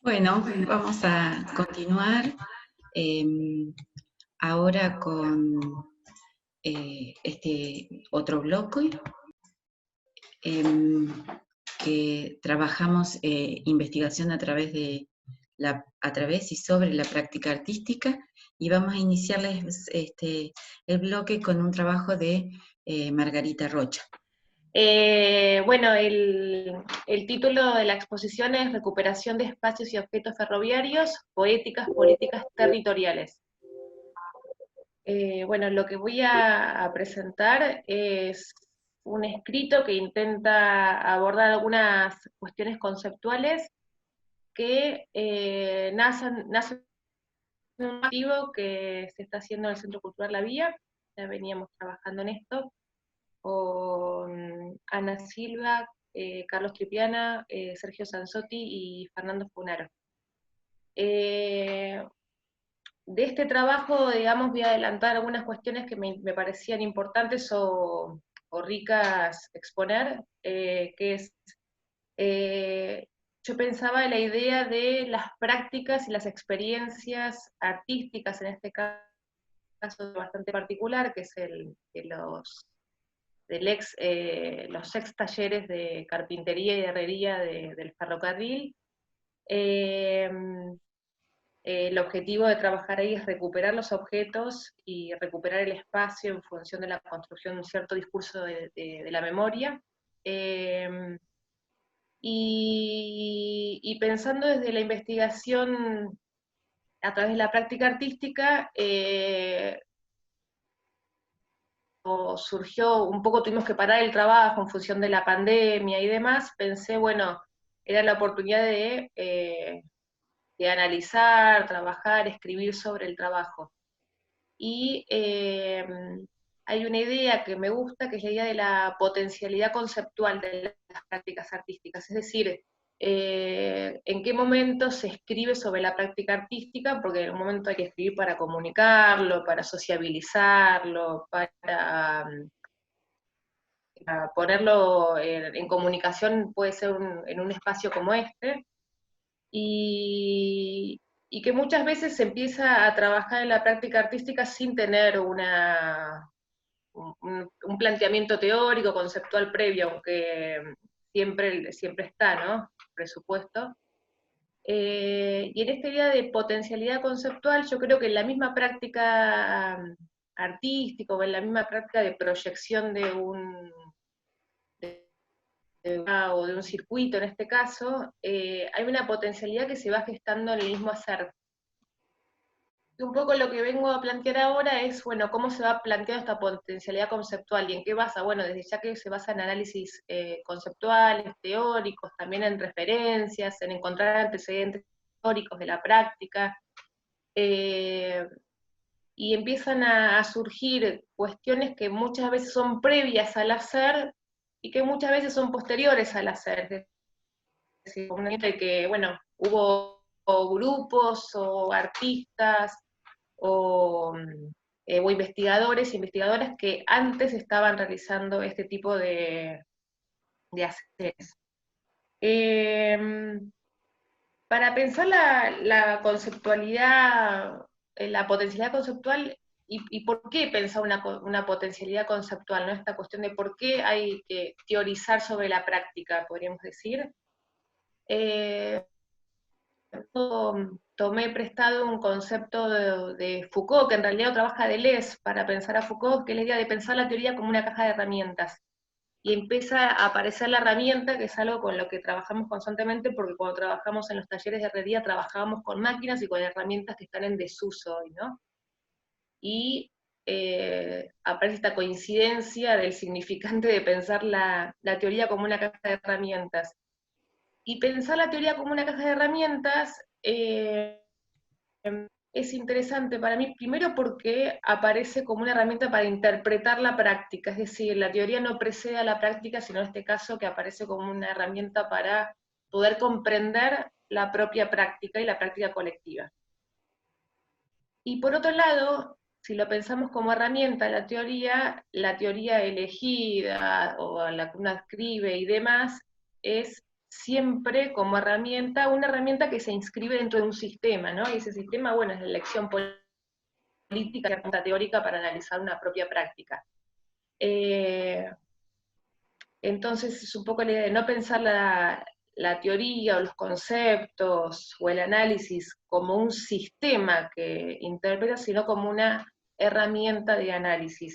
Bueno, vamos a continuar ahora con este otro bloque em, que trabajamos investigación a través a través y sobre la práctica artística, y vamos a iniciar el bloque con un trabajo de Margarita Rocha. Bueno, el título de la exposición es Recuperación de espacios y objetos ferroviarios, poéticas, políticas territoriales. Bueno, lo que voy a presentar es un escrito que intenta abordar algunas cuestiones conceptuales que nacen de un activo que se está haciendo en el Centro Cultural La Vía. Ya veníamos trabajando en esto con Ana Silva, Carlos Tripiana, Sergio Sanzotti y Fernando Funaro. De este trabajo, digamos, voy a adelantar algunas cuestiones que me parecían importantes o ricas exponer, que es, eh, yo pensaba en la idea de las prácticas y las experiencias artísticas, en este caso bastante particular, que es el de los ex talleres de carpintería y de herrería del ferrocarril. Eh, el objetivo de trabajar ahí es recuperar los objetos y recuperar el espacio en función de la construcción de un cierto discurso de la memoria. Eh, y pensando desde la investigación a través de la práctica artística, surgió, un poco tuvimos que parar el trabajo en función de la pandemia y demás, pensé, bueno, era la oportunidad de analizar, trabajar, escribir sobre el trabajo. Y hay una idea que me gusta, que es la idea de la potencialidad conceptual de las prácticas artísticas, es decir, en qué momento se escribe sobre la práctica artística, porque en un momento hay que escribir para comunicarlo, para sociabilizarlo, para ponerlo en comunicación, puede ser en un espacio como este, y que muchas veces se empieza a trabajar en la práctica artística sin tener un planteamiento teórico, conceptual previo, aunque siempre está, ¿no? Presupuesto. Y en esta idea de potencialidad conceptual, yo creo que en la misma práctica artística o en la misma práctica de proyección o de un circuito en este caso, hay una potencialidad que se va gestando en el mismo hacer. Y un poco lo que vengo a plantear ahora es, bueno, cómo se va planteando esta potencialidad conceptual y en qué basa. Bueno, desde ya que se basa en análisis conceptuales, teóricos, también en referencias, en encontrar antecedentes históricos de la práctica, eh, y empiezan a surgir cuestiones que muchas veces son previas al hacer y que muchas veces son posteriores al hacer. Es decir, que, bueno, hubo grupos o artistas o, o investigadores e investigadoras que antes estaban realizando este tipo de haceres. Eh, para pensar la conceptualidad, la potencialidad conceptual, y por qué pensar una potencialidad conceptual, ¿no? Esta cuestión de por qué hay que teorizar sobre la práctica, podríamos decir. Eh, Tomé prestado un concepto de Foucault, que en realidad trabaja Deleuze para pensar a Foucault, que es la idea de pensar la teoría como una caja de herramientas. Y empieza a aparecer la herramienta, que es algo con lo que trabajamos constantemente, porque cuando trabajamos en los talleres de herrería trabajábamos con máquinas y con herramientas que están en desuso hoy, ¿no? Y aparece esta coincidencia del significante de pensar la teoría como una caja de herramientas. Y pensar la teoría como una caja de herramientas es interesante para mí, primero porque aparece como una herramienta para interpretar la práctica, es decir, la teoría no precede a la práctica, sino en este caso que aparece como una herramienta para poder comprender la propia práctica y la práctica colectiva. Y por otro lado, si lo pensamos como herramienta, la teoría elegida o a la que uno escribe y demás, es siempre como herramienta, una herramienta que se inscribe dentro de un sistema, ¿no? Y ese sistema, bueno, es la elección política y herramienta teórica para analizar una propia práctica. Entonces es un poco la idea de no pensar la teoría o los conceptos o el análisis como un sistema que interpreta, sino como una herramienta de análisis.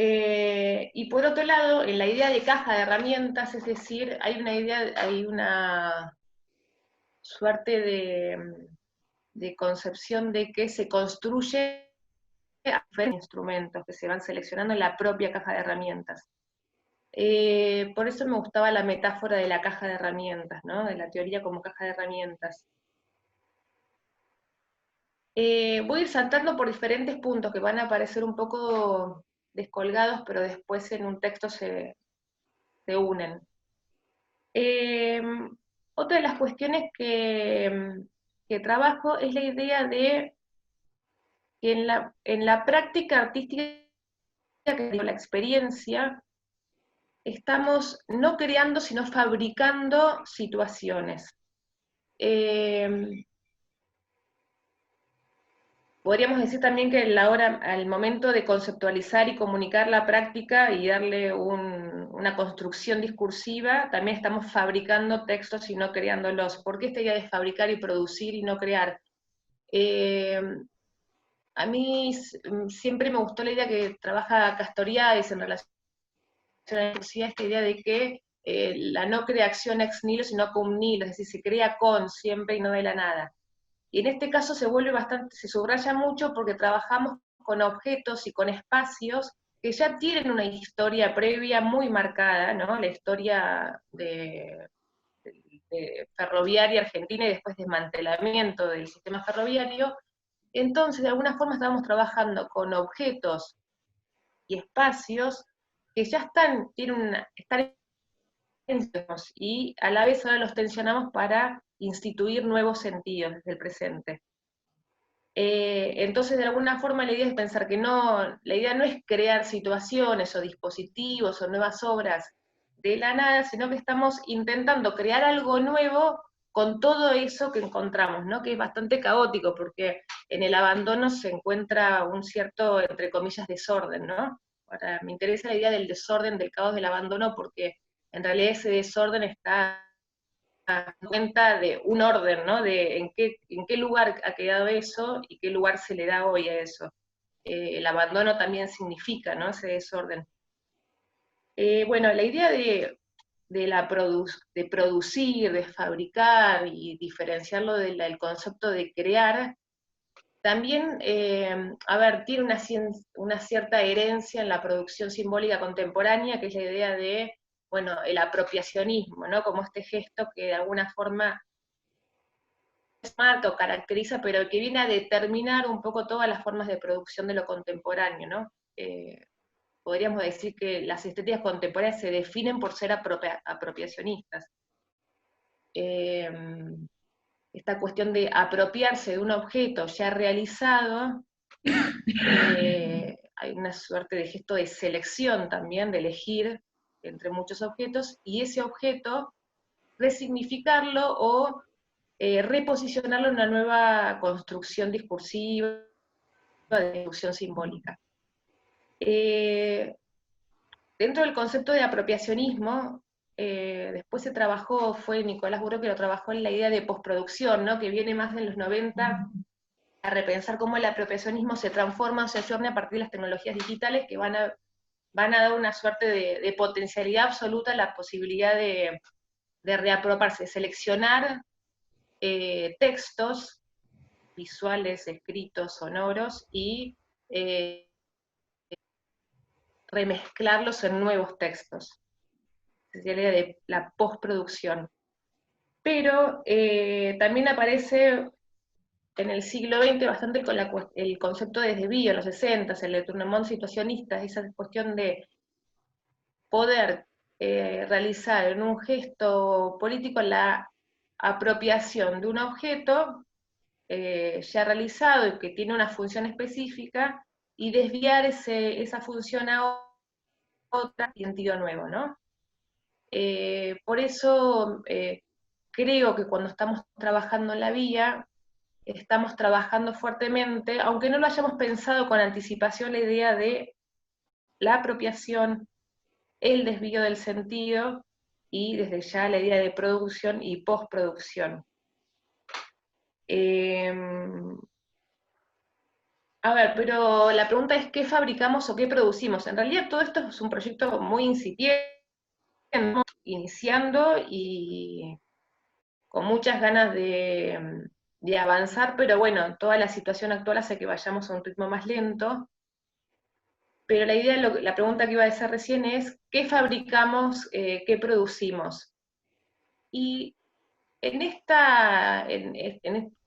Y por otro lado, en la idea de caja de herramientas, es decir, hay una suerte de concepción de que se construye a diferentes instrumentos que se van seleccionando en la propia caja de herramientas. Por eso me gustaba la metáfora de la caja de herramientas, ¿no? De la teoría como caja de herramientas. Voy a ir saltando por diferentes puntos que van a parecer un poco descolgados, pero después en un texto se unen. Otra de las cuestiones que trabajo es la idea de que en la práctica artística, que digo, la experiencia, estamos no creando, sino fabricando situaciones. Podríamos decir también que al momento de conceptualizar y comunicar la práctica y darle una construcción discursiva, también estamos fabricando textos y no creándolos. ¿Por qué esta idea de fabricar y producir y no crear? A mí siempre me gustó la idea que trabaja Castoriadis en relación a la diversidad, esta idea de que la no creación ex nihilo, sino cum nihilo, es decir, se crea con siempre y no de la nada. Y en este caso se subraya mucho porque trabajamos con objetos y con espacios que ya tienen una historia previa muy marcada, ¿no? La historia de ferroviaria argentina y después desmantelamiento del sistema ferroviario. Entonces, de alguna forma estamos trabajando con objetos y espacios que ya están tensos, y a la vez ahora los tensionamos para instituir nuevos sentidos desde el presente. Entonces, de alguna forma, la idea es pensar que la idea no es crear situaciones o dispositivos o nuevas obras de la nada, sino que estamos intentando crear algo nuevo con todo eso que encontramos, ¿no? Que es bastante caótico, porque en el abandono se encuentra un cierto, entre comillas, desorden, ¿no? Ahora, me interesa la idea del desorden, del caos del abandono, porque en realidad ese desorden está cuenta de un orden, ¿no? De en qué lugar ha quedado eso y qué lugar se le da hoy a eso. El abandono también significa, ¿no? Ese desorden. Bueno, la idea de producir, de fabricar y diferenciarlo del concepto de crear, también, a ver, tiene una cierta herencia en la producción simbólica contemporánea, que es la idea de, bueno, el apropiacionismo, ¿no? Como este gesto que de alguna forma marca o caracteriza, pero que viene a determinar un poco todas las formas de producción de lo contemporáneo, ¿no? Podríamos decir que las estéticas contemporáneas se definen por ser apropiacionistas. Esta cuestión de apropiarse de un objeto ya realizado, hay una suerte de gesto de selección también, de elegir entre muchos objetos, y ese objeto resignificarlo o reposicionarlo en una nueva construcción discursiva, de discusión simbólica. Dentro del concepto de apropiacionismo, después fue Nicolás Buró que lo trabajó en la idea de postproducción, ¿no? Que viene más en los 90 a repensar cómo el apropiacionismo se transforma o se ayorna a partir de las tecnologías digitales que van a dar una suerte de potencialidad absoluta a la posibilidad de reapropiarse, seleccionar textos visuales, escritos, sonoros, y remezclarlos en nuevos textos. Sería la idea de la postproducción. Pero también aparece en el siglo XX bastante con el concepto de desvío, en los 60, el retournement situacionista, esa cuestión de poder realizar en un gesto político la apropiación de un objeto ya realizado y que tiene una función específica, y desviar esa función a otra sentido nuevo, ¿no? por eso creo que cuando estamos trabajando en la vía, estamos trabajando fuertemente, aunque no lo hayamos pensado con anticipación, la idea de la apropiación, el desvío del sentido y desde ya la idea de producción y postproducción. A ver, pero la pregunta es ¿qué fabricamos o qué producimos? En realidad todo esto es un proyecto muy incipiente, iniciando y con muchas ganas de avanzar, pero bueno, toda la situación actual hace que vayamos a un ritmo más lento. Pero la idea, la pregunta que iba a hacer recién es, ¿qué fabricamos, qué producimos? Y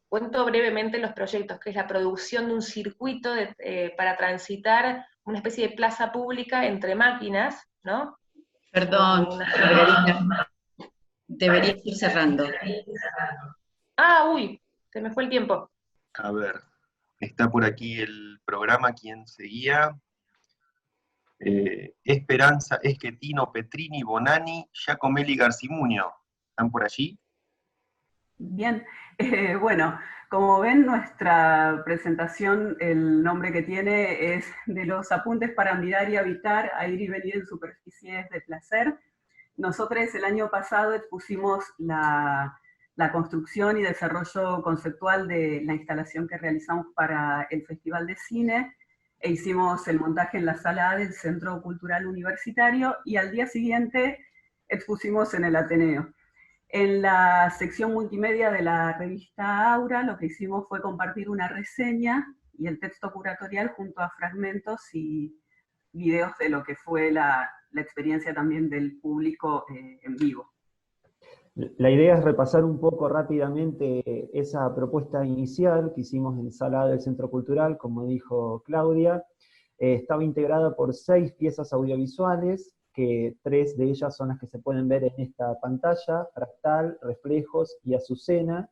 cuento brevemente los proyectos, que es la producción de un circuito para transitar una especie de plaza pública entre máquinas, ¿no? Perdón, Margarita, deberías ir cerrando. Uy, se me fue el tiempo. A ver, está por aquí el programa, ¿quién seguía? Esperanza, Esquetino, Petrini, Bonani, Giacomelli, Garcimunio. ¿Están por allí? Bien, bueno, como ven, nuestra presentación, el nombre que tiene es de los apuntes para mirar y habitar, a ir y venir en superficies de placer. Nosotros el año pasado expusimos la construcción y desarrollo conceptual de la instalación que realizamos para el Festival de Cine, e hicimos el montaje en la sala A del Centro Cultural Universitario, y al día siguiente expusimos en el Ateneo. En la sección multimedia de la revista Aura, lo que hicimos fue compartir una reseña y el texto curatorial junto a fragmentos y videos de lo que fue la experiencia también del público en vivo. La idea es repasar un poco rápidamente esa propuesta inicial que hicimos en Sala del Centro Cultural, como dijo Claudia. Estaba integrada por 6 piezas audiovisuales, que 3 de ellas son las que se pueden ver en esta pantalla: Fractal, Reflejos y Azucena,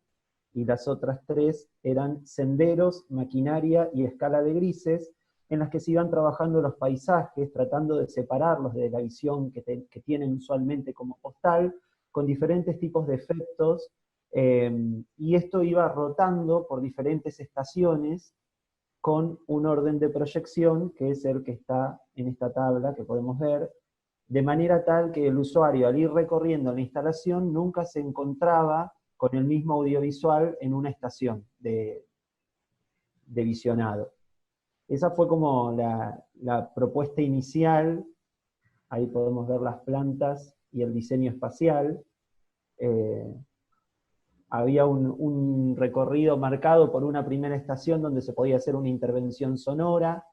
y las otras 3 eran Senderos, Maquinaria y Escala de Grises, en las que se iban trabajando los paisajes, tratando de separarlos de la visión que tienen usualmente como postal, con diferentes tipos de efectos, y esto iba rotando por diferentes estaciones con un orden de proyección, que es el que está en esta tabla que podemos ver, de manera tal que el usuario, al ir recorriendo la instalación, nunca se encontraba con el mismo audiovisual en una estación de visionado. Esa fue como la propuesta inicial. Ahí podemos ver las plantas y el diseño espacial. Había un recorrido marcado por una primera estación donde se podía hacer una intervención sonora.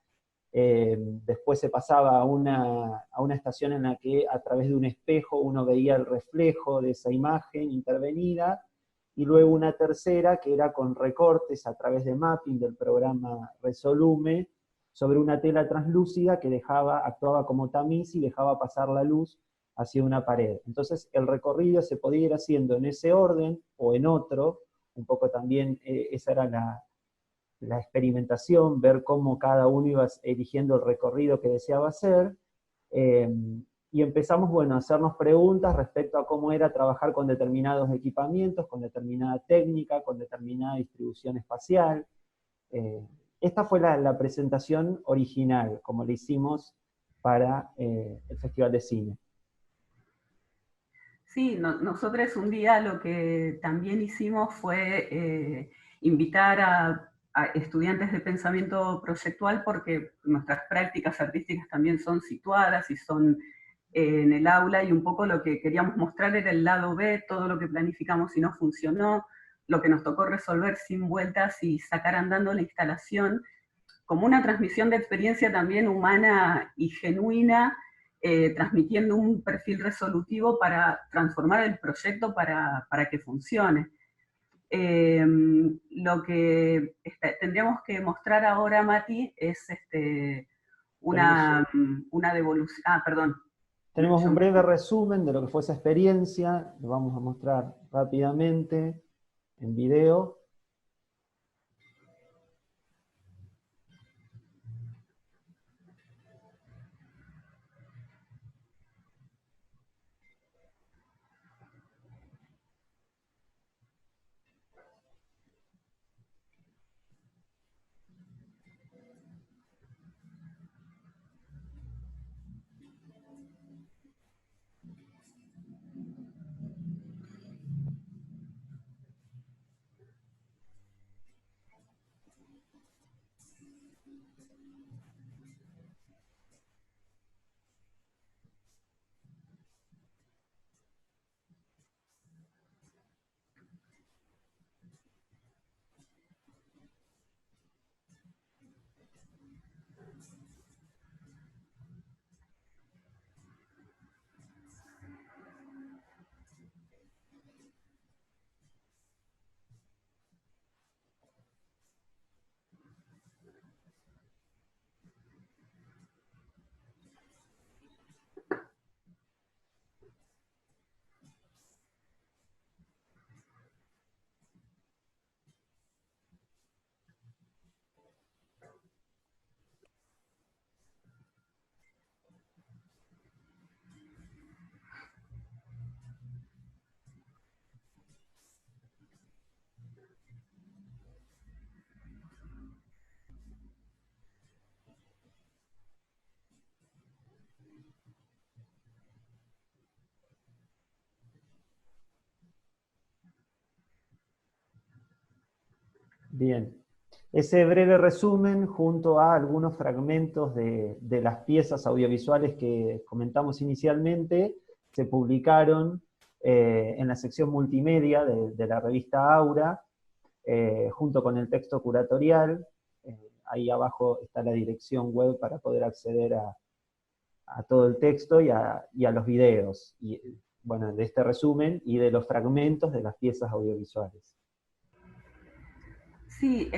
Después se pasaba a una estación en la que a través de un espejo uno veía el reflejo de esa imagen intervenida, y luego una tercera que era con recortes a través de mapping del programa Resolume sobre una tela translúcida que actuaba como tamiz y dejaba pasar la luz hacia una pared. Entonces el recorrido se podía ir haciendo en ese orden o en otro, un poco también esa era la experimentación, ver cómo cada uno iba eligiendo el recorrido que deseaba hacer, y empezamos, bueno, a hacernos preguntas respecto a cómo era trabajar con determinados equipamientos, con determinada técnica, con determinada distribución espacial. Esta fue la presentación original, como la hicimos para el Festival de Cine. Sí, nosotros un día lo que también hicimos fue invitar a estudiantes de pensamiento proyectual, porque nuestras prácticas artísticas también son situadas y son en el aula, y un poco lo que queríamos mostrar era el lado B, todo lo que planificamos y no funcionó, lo que nos tocó resolver sin vueltas y sacar andando la instalación, como una transmisión de experiencia también humana y genuina, transmitiendo un perfil resolutivo para transformar el proyecto para que funcione. Lo que tendríamos que mostrar ahora, Mati, es una devolución. Perdón. Tenemos un breve resumen de lo que fue esa experiencia, lo vamos a mostrar rápidamente en video. Bien. Ese breve resumen, junto a algunos fragmentos de las piezas audiovisuales que comentamos inicialmente, se publicaron en la sección multimedia de la revista Aura, junto con el texto curatorial. Ahí abajo está la dirección web para poder acceder a todo el texto y a los videos, y, bueno, de este resumen y de los fragmentos de las piezas audiovisuales. Sí,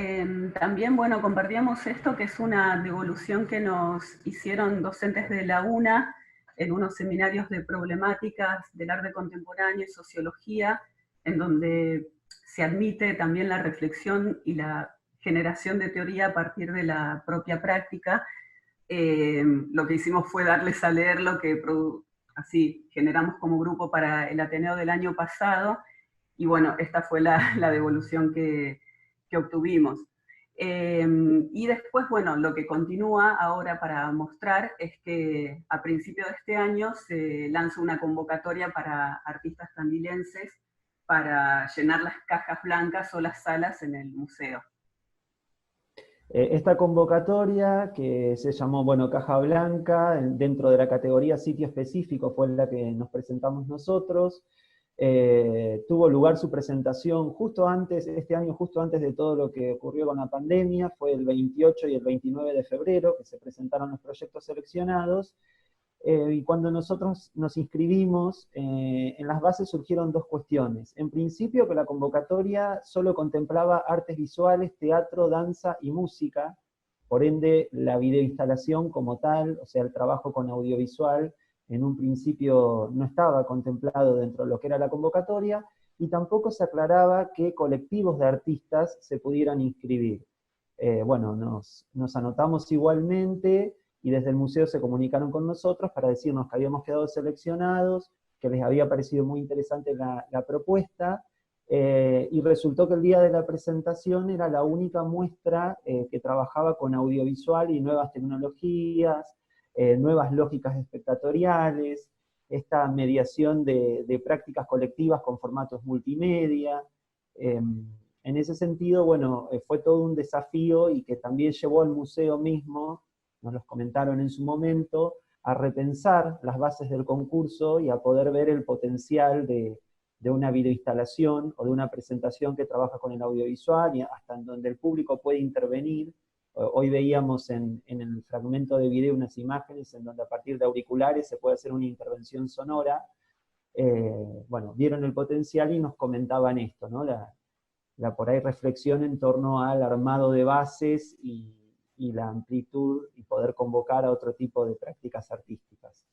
también, bueno, compartíamos esto, que es una devolución que nos hicieron docentes de la UNA en unos seminarios de problemáticas del arte contemporáneo y sociología, en donde se admite también la reflexión y la generación de teoría a partir de la propia práctica. Lo que hicimos fue darles a leer lo que así generamos como grupo para el Ateneo del año pasado, y bueno, esta fue la devolución que obtuvimos. Y después, bueno, lo que continúa ahora para mostrar es que a principio de este año se lanza una convocatoria para artistas tandilenses para llenar las cajas blancas o las salas en el museo. Esta convocatoria, que se llamó, bueno, Caja Blanca, dentro de la categoría sitio específico, fue la que nos presentamos nosotros. Tuvo lugar su presentación justo antes, este año, justo antes de todo lo que ocurrió con la pandemia, fue el 28 y el 29 de febrero, que se presentaron los proyectos seleccionados, y cuando nosotros nos inscribimos, en las bases surgieron dos cuestiones. En principio, que la convocatoria solo contemplaba artes visuales, teatro, danza y música, por ende la videoinstalación como tal, o sea, el trabajo con audiovisual, en un principio no estaba contemplado dentro de lo que era la convocatoria, y tampoco se aclaraba que colectivos de artistas se pudieran inscribir. Bueno, nos anotamos igualmente, y desde el museo se comunicaron con nosotros para decirnos que habíamos quedado seleccionados, que les había parecido muy interesante la propuesta, y resultó que el día de la presentación era la única muestra que trabajaba con audiovisual y nuevas tecnologías, nuevas lógicas espectatoriales, esta mediación de prácticas colectivas con formatos multimedia. En ese sentido, bueno, fue todo un desafío, y que también llevó al museo mismo, nos los comentaron en su momento, a repensar las bases del concurso y a poder ver el potencial de una videoinstalación o de una presentación que trabaja con el audiovisual y hasta en donde el público puede intervenir. Hoy veíamos en el fragmento de video unas imágenes en donde a partir de auriculares se puede hacer una intervención sonora. Bueno, vieron el potencial y nos comentaban esto, ¿no? La por ahí reflexión en torno al armado de bases y la amplitud, y poder convocar a otro tipo de prácticas artísticas.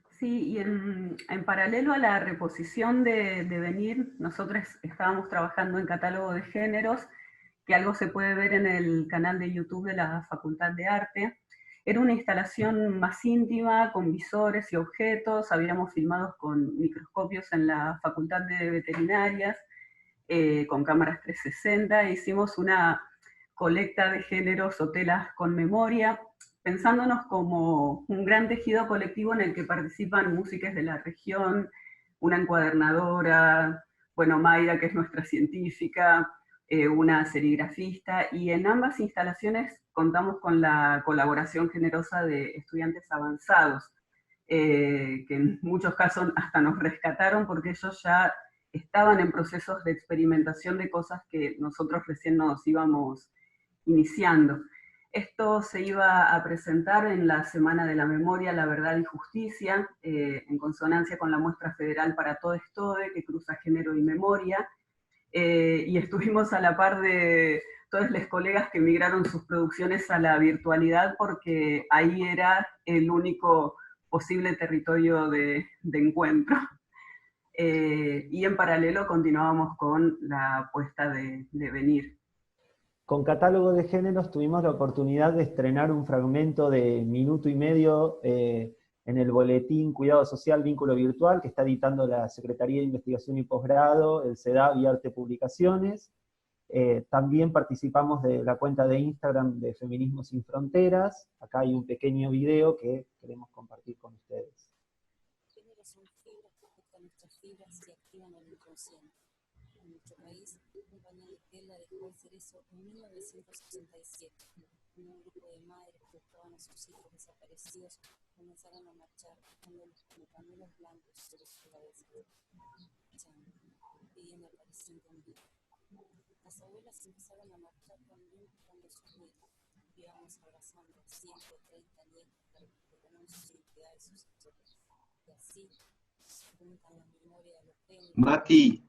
Sí, y en paralelo a la reposición de Venir, nosotros estábamos trabajando en catálogo de géneros, que algo se puede ver en el canal de YouTube de la Facultad de Arte. Era una instalación más íntima, con visores y objetos, habíamos filmado con microscopios en la Facultad de Veterinarias, con cámaras 360, e hicimos una colecta de géneros o telas con memoria, pensándonos como un gran tejido colectivo en el que participan músicas de la región, una encuadernadora, bueno, Mayra, que es nuestra científica, una serigrafista, y en ambas instalaciones contamos con la colaboración generosa de estudiantes avanzados, que en muchos casos hasta nos rescataron porque ellos ya estaban en procesos de experimentación de cosas que nosotros recién nos íbamos iniciando. Esto se iba a presentar en la Semana de la Memoria, la Verdad y Justicia, en consonancia con la muestra federal para Todes Tode, que cruza género y memoria, y estuvimos a la par de todos los colegas que migraron sus producciones a la virtualidad, porque ahí era el único posible territorio de encuentro. Y en paralelo continuábamos con la apuesta de Venir. Con catálogo de géneros tuvimos la oportunidad de estrenar un fragmento de minuto y medio en el boletín Cuidado Social, Vínculo Virtual, que está editando la Secretaría de Investigación y Posgrado, el CEDAV y Arte Publicaciones. También participamos de la cuenta de Instagram de Feminismo Sin Fronteras. Acá hay un pequeño video que queremos compartir con ustedes. Géneros son fibras que afectan nuestras fibras y activan el inconsciente. en nuestro país, un pañal de tela dejó de hacer eso en 1967, cuando un grupo de madres que buscaban a sus hijos desaparecidos comenzaron a marchar dejándolos como pañuelos blancos sobre sus cabezas, pidiendo aparecer en vida. Las abuelas empezaron a marchar también buscando sus nietos. Íbamos abrazando a 130 nietos para recuperar su identidad y sus historias. Y así juntan la memoria de los penes. Mati,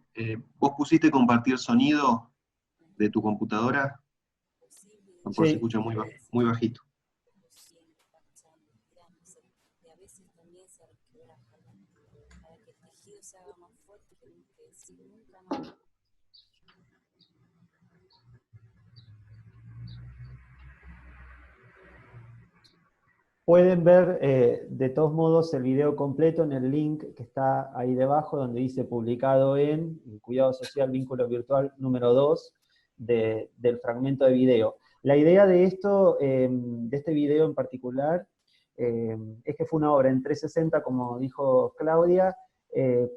¿vos pusiste compartir sonido de tu computadora? No, porque se escucha muy bajito. Y a veces también se resquebraja para que el tejido se haga más fuerte, tenemos que decir nunca más. Pueden ver de todos modos el video completo en el link que está ahí debajo, donde dice publicado en Cuidado Social, Vínculo Virtual número 2 del fragmento de video. La idea de esto, de este video en particular, es que fue una obra en 360, como dijo Claudia,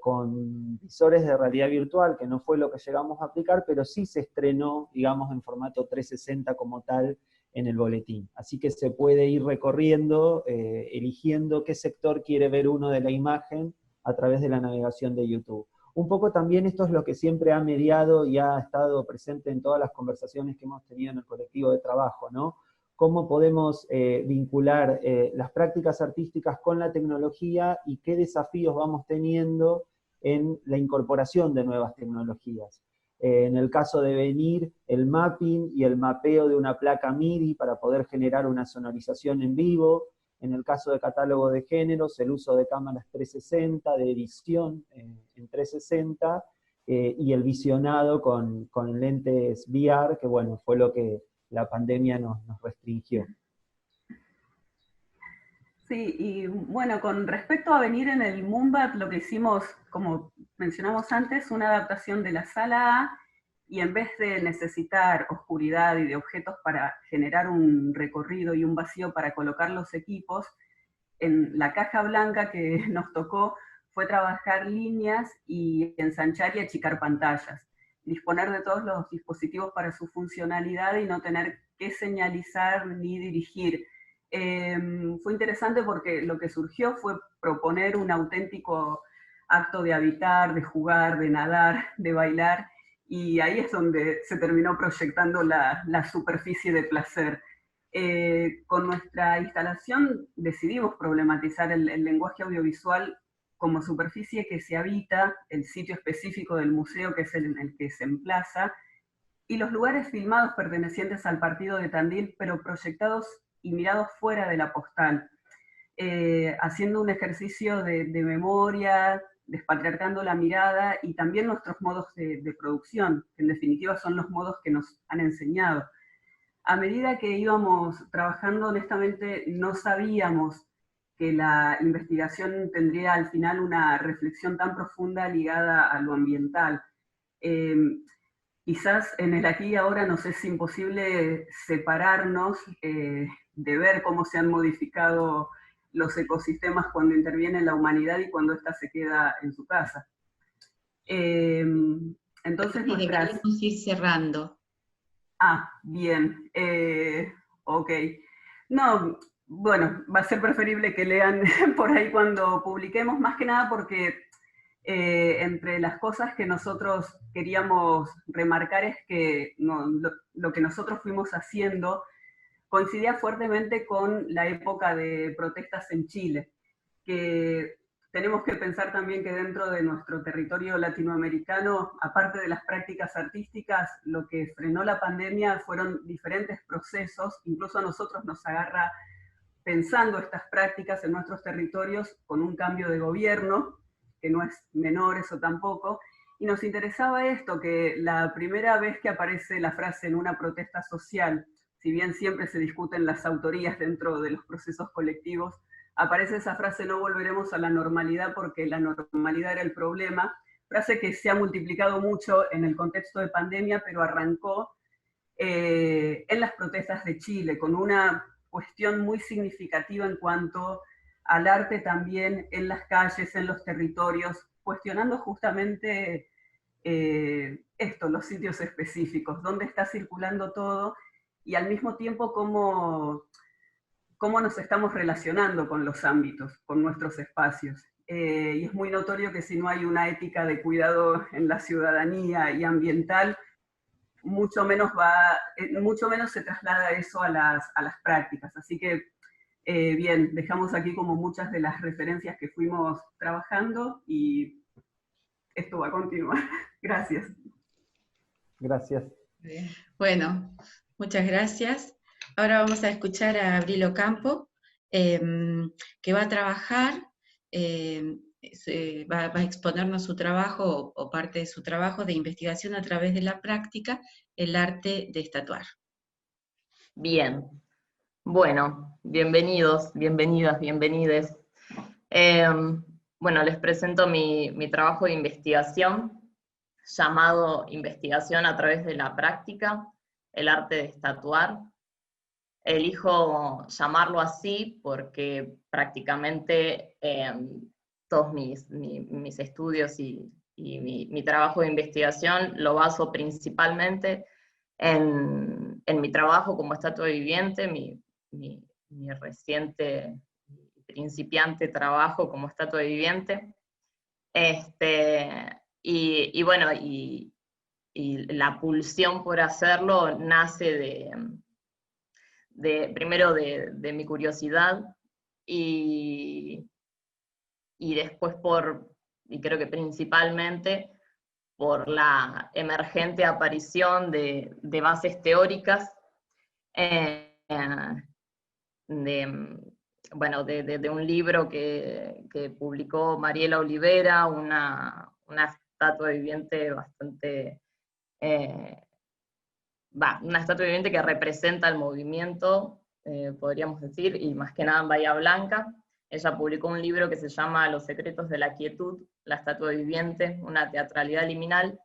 con visores de realidad virtual, que no fue lo que llegamos a aplicar, pero sí se estrenó, digamos, en formato 360 como tal, en el boletín. Así que se puede ir recorriendo, eligiendo qué sector quiere ver uno de la imagen a través de la navegación de YouTube. Un poco también esto es lo que siempre ha mediado y ha estado presente en todas las conversaciones que hemos tenido en el colectivo de trabajo, ¿no? Cómo podemos vincular las prácticas artísticas con la tecnología y qué desafíos vamos teniendo en la incorporación de nuevas tecnologías. En el caso de venir, el mapping y el mapeo de una placa MIDI para poder generar una sonorización en vivo. En el caso de catálogo de géneros, el uso de cámaras 360, de edición en 360, y el visionado con lentes VR, que bueno, fue lo que la pandemia nos restringió. Sí, y bueno, con respecto a venir en el Moonbat, lo que hicimos, como mencionamos antes, una adaptación de la sala A, y en vez de necesitar oscuridad y de objetos para generar un recorrido y un vacío para colocar los equipos, en la caja blanca que nos tocó fue trabajar líneas y ensanchar y achicar pantallas, disponer de todos los dispositivos para su funcionalidad y no tener que señalizar ni dirigir. Fue interesante porque lo que surgió fue proponer un auténtico acto de habitar, de jugar, de nadar, de bailar, y ahí es donde se terminó proyectando la superficie de placer. Con nuestra instalación decidimos problematizar el lenguaje audiovisual como superficie que se habita, el sitio específico del museo que es en el que se emplaza, y los lugares filmados pertenecientes al partido de Tandil, pero proyectados y mirados fuera de la postal, haciendo un ejercicio de memoria, despatriarcando la mirada y también nuestros modos de producción, que en definitiva son los modos que nos han enseñado. A medida que íbamos trabajando, honestamente, no sabíamos que la investigación tendría al final una reflexión tan profunda ligada a lo ambiental. Quizás en el aquí y ahora nos es imposible separarnos de ver cómo se han modificado los ecosistemas cuando interviene la humanidad y cuando ésta se queda en su casa. Entonces deberíamos ir cerrando. Ah, bien. Ok. No, bueno, va a ser preferible que lean por ahí cuando publiquemos, más que nada porque entre las cosas que nosotros queríamos remarcar es que lo que nosotros fuimos haciendo coincidía fuertemente con la época de protestas en Chile, que tenemos que pensar también que dentro de nuestro territorio latinoamericano, aparte de las prácticas artísticas, lo que frenó la pandemia fueron diferentes procesos, incluso a nosotros nos agarra pensando estas prácticas en nuestros territorios con un cambio de gobierno, que no es menor eso tampoco, y nos interesaba esto, que la primera vez que aparece la frase en una protesta social, si bien siempre se discuten las autorías dentro de los procesos colectivos, aparece esa frase, no volveremos a la normalidad porque la normalidad era el problema, frase que se ha multiplicado mucho en el contexto de pandemia, pero arrancó en las protestas de Chile, con una cuestión muy significativa en cuanto al arte también en las calles, en los territorios, cuestionando justamente los sitios específicos, dónde está circulando todo, y al mismo tiempo cómo nos estamos relacionando con los ámbitos, con nuestros espacios. Y es muy notorio que si no hay una ética de cuidado en la ciudadanía y ambiental, mucho menos se traslada eso a las prácticas. Así que, bien, dejamos aquí como muchas de las referencias que fuimos trabajando y esto va a continuar. Gracias. Gracias. Bueno, muchas gracias. Ahora vamos a escuchar a Abril Ocampo, que va a trabajar, va a exponernos su trabajo o parte de su trabajo de investigación a través de la práctica, el arte de estatuar. Bien, bueno, bienvenidos, bienvenidas, bienvenides. Bueno, les presento mi trabajo de investigación, llamado Investigación a través de la práctica, el arte de estatuar. Elijo llamarlo así porque prácticamente todos mis estudios y mi trabajo de investigación lo baso principalmente en mi trabajo como estatua viviente, mi reciente principiante trabajo como estatua viviente. Y bueno, y la pulsión por hacerlo nace primero de mi curiosidad y después y creo que principalmente por la emergente aparición de bases teóricas de un libro que publicó Mariela Olivera, una estatua viviente bastante, una estatua viviente que representa el movimiento, podríamos decir, y más que nada en Bahía Blanca. Ella publicó un libro que se llama Los secretos de la quietud, la estatua viviente, una teatralidad liminal,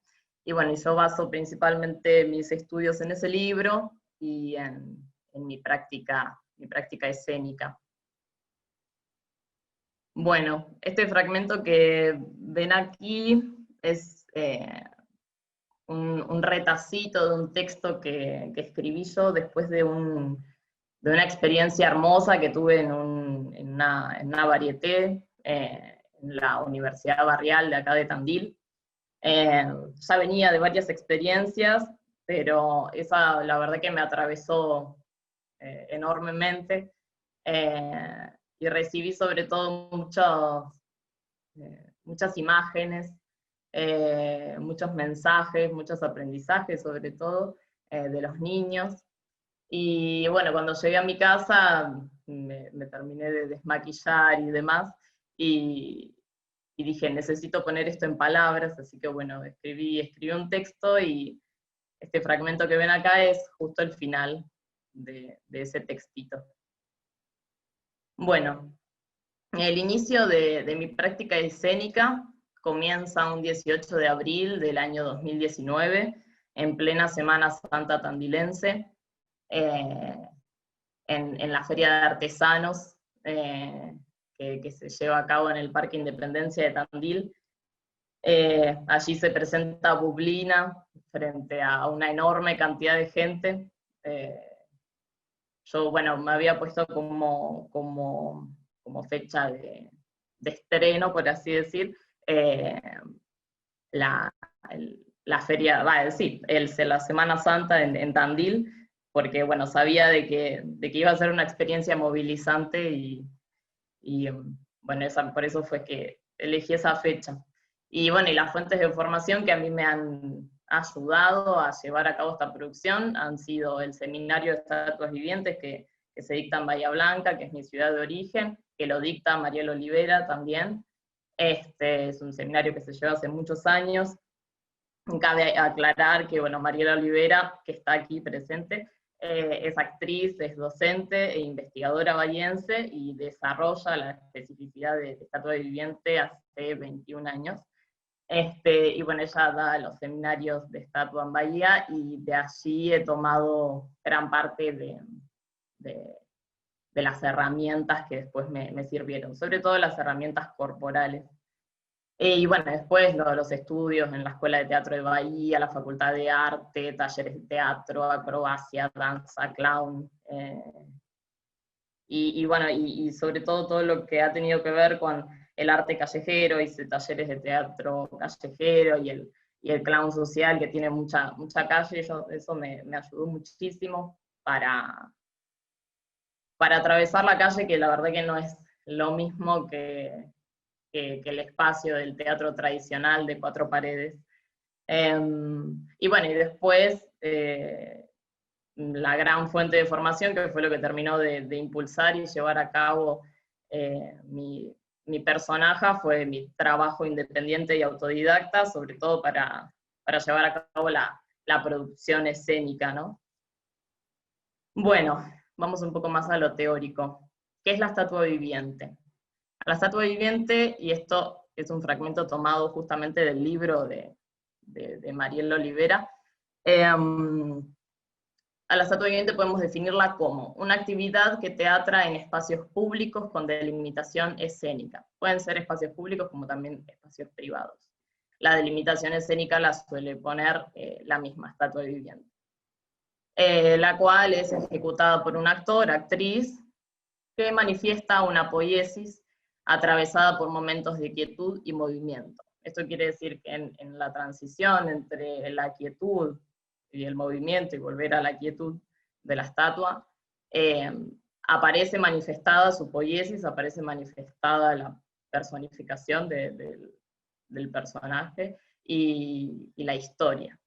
y bueno, yo baso principalmente mis estudios en ese libro y en mi práctica escénica. Bueno, este fragmento que ven aquí es un retacito de un texto que escribí yo después de una experiencia hermosa que tuve en una varieté en la Universidad Barrial de acá de Tandil. Ya venía de varias experiencias, pero esa la verdad que me atravesó enormemente, y recibí sobre todo muchas imágenes, muchos mensajes, muchos aprendizajes sobre todo de los niños. Y bueno, cuando llegué a mi casa me terminé de desmaquillar y demás, y dije, necesito poner esto en palabras, así que bueno, escribí un texto, y este fragmento que ven acá es justo el final de ese textito. Bueno, el inicio de mi práctica escénica comienza un 18 de abril del año 2019, en plena Semana Santa tandilense, en la Feria de Artesanos, que se lleva a cabo en el Parque Independencia de Tandil. Allí se presenta Bublina frente a una enorme cantidad de gente. Yo, bueno, me había puesto como fecha de estreno, por así decir, la feria, la Semana Santa en Tandil, porque, bueno, sabía de que iba a ser una experiencia movilizante, y bueno, por eso fue que elegí esa fecha. Y bueno, y las fuentes de información que a mí me han ayudado a llevar a cabo esta producción han sido el Seminario de Estatuas Vivientes que se dicta en Bahía Blanca, que es mi ciudad de origen, que lo dicta Mariela Olivera también. Es un seminario que se lleva hace muchos años. Cabe aclarar que, bueno, Mariela Olivera, que está aquí presente, es actriz, es docente e investigadora bahiense, y desarrolla la especificidad de estatua viviente hace 21 años. Y bueno, ella da los seminarios de estatua en Bahía, y de allí he tomado gran parte de las herramientas que después me sirvieron, sobre todo las herramientas corporales. Y bueno, después los estudios en la Escuela de Teatro de Bahía, la Facultad de Arte, talleres de teatro, acrobacia, danza, clown, y bueno, y sobre todo lo que ha tenido que ver con el arte callejero, hice talleres de teatro callejero y el clown social, que tiene mucha calle, eso me ayudó muchísimo para atravesar la calle, que la verdad que no es lo mismo que el espacio del teatro tradicional de 4 paredes. Y bueno, y después la gran fuente de formación, que fue lo que terminó de impulsar y llevar a cabo mi personaje, fue mi trabajo independiente y autodidacta, sobre todo para llevar a cabo la producción escénica, ¿no? Bueno, vamos un poco más a lo teórico. ¿Qué es la estatua viviente? La estatua viviente, y esto es un fragmento tomado justamente del libro de Mariel Olivera, a la estatua viviente podemos definirla como una actividad que teatra en espacios públicos con delimitación escénica. Pueden ser espacios públicos como también espacios privados. La delimitación escénica la suele poner la misma estatua viviente, la cual es ejecutada por un actor, actriz, que manifiesta una poiesis atravesada por momentos de quietud y movimiento. Esto quiere decir que en la transición entre la quietud y el movimiento y volver a la quietud de la estatua, aparece manifestada su poiesis, aparece manifestada la personificación del personaje y la historia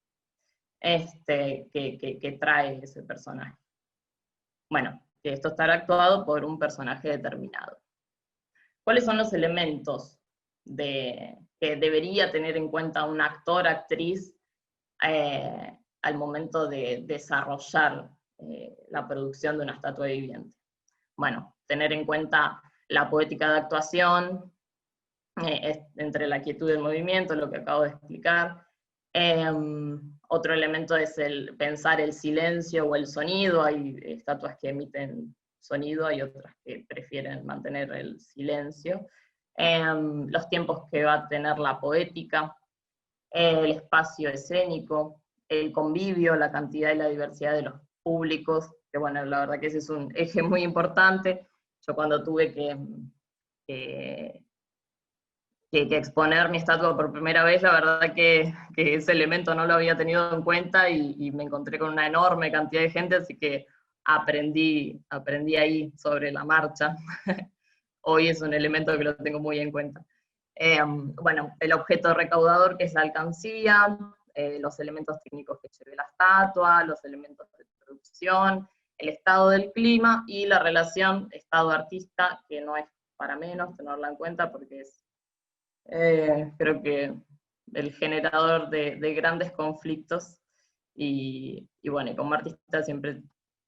que trae ese personaje. Bueno, que esto estará actuado por un personaje determinado. ¿Cuáles son los elementos que debería tener en cuenta un actor, actriz, al momento de desarrollar la producción de una estatua viviente? Bueno, tener en cuenta la poética de actuación, entre la quietud y el movimiento, lo que acabo de explicar. Otro elemento es el pensar el silencio o el sonido. Hay estatuas que emiten sonido, hay otras que prefieren mantener el silencio. Los tiempos que va a tener la poética, el espacio escénico, el convivio, la cantidad y la diversidad de los públicos, que bueno, la verdad que ese es un eje muy importante. Yo cuando tuve que exponer mi estatua por primera vez, la verdad que ese elemento no lo había tenido en cuenta y me encontré con una enorme cantidad de gente, así que aprendí ahí sobre la marcha. Hoy es un elemento que lo tengo muy en cuenta. Bueno, el objeto recaudador, que es la alcancía, los elementos técnicos que lleve la estatua, los elementos de producción, el estado del clima y la relación estado-artista, que no es para menos tenerla en cuenta porque es creo que el generador de grandes conflictos, y bueno, y como artista siempre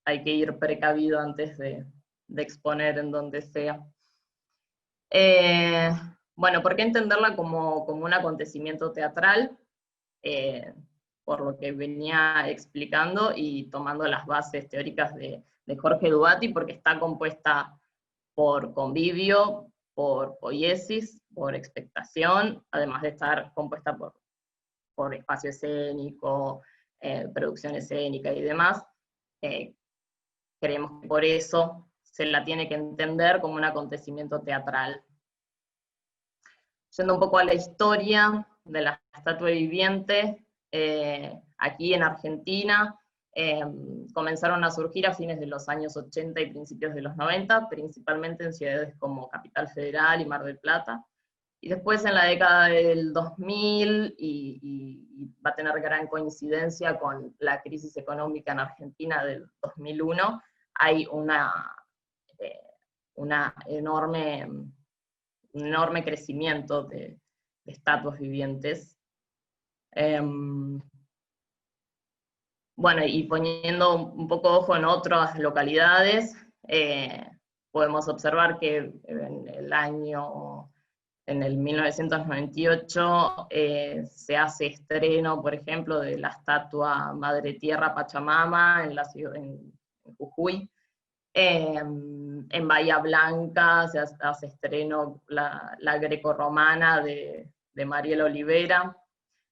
hay que ir precavido antes de exponer en donde sea. Bueno, ¿por qué entenderla como un acontecimiento teatral? Por lo que venía explicando y tomando las bases teóricas de Jorge Duati, porque está compuesta por convivio, por poiesis, por expectación, además de estar compuesta por espacio escénico, producción escénica y demás. Creemos que por eso se la tiene que entender como un acontecimiento teatral. Yendo un poco a la historia de la estatua viviente, aquí en Argentina, comenzaron a surgir a fines de los años 80 y principios de los 90, principalmente en ciudades como Capital Federal y Mar del Plata. Y después en la década del 2000, y va a tener gran coincidencia con la crisis económica en Argentina del 2001, hay un enorme crecimiento de estatuas vivientes. Bueno, y poniendo un poco ojo en otras localidades, podemos observar que en el 1998 se hace estreno, por ejemplo, de la estatua Madre Tierra Pachamama en Jujuy. En Bahía Blanca se hace estreno la grecorromana de de Mariela Olivera.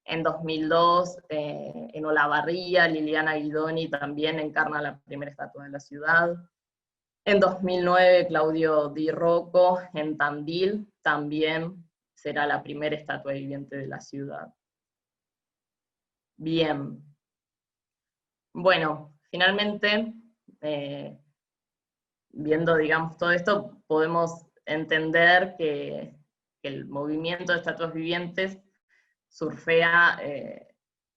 En 2002, en Olavarría, Liliana Guidoni también encarna la primera estatua de la ciudad. En 2009, Claudio Di Rocco, en Tandil, también será la primera estatua viviente de la ciudad. Bien. Bueno, finalmente, viendo, digamos, todo esto, podemos entender que el movimiento de estatuas vivientes surfea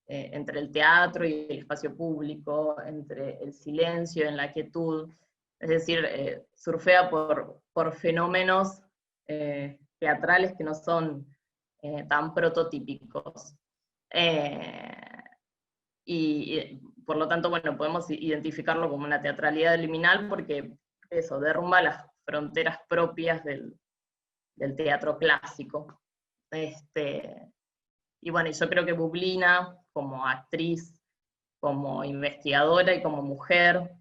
entre el teatro y el espacio público, entre el silencio y la quietud, es decir, surfea por fenómenos teatrales que no son tan prototípicos. Y por lo tanto, bueno, podemos identificarlo como una teatralidad liminal porque eso derrumba las fronteras propias del teatro clásico. Y bueno, yo creo que Bublina, como actriz, como investigadora y como mujer,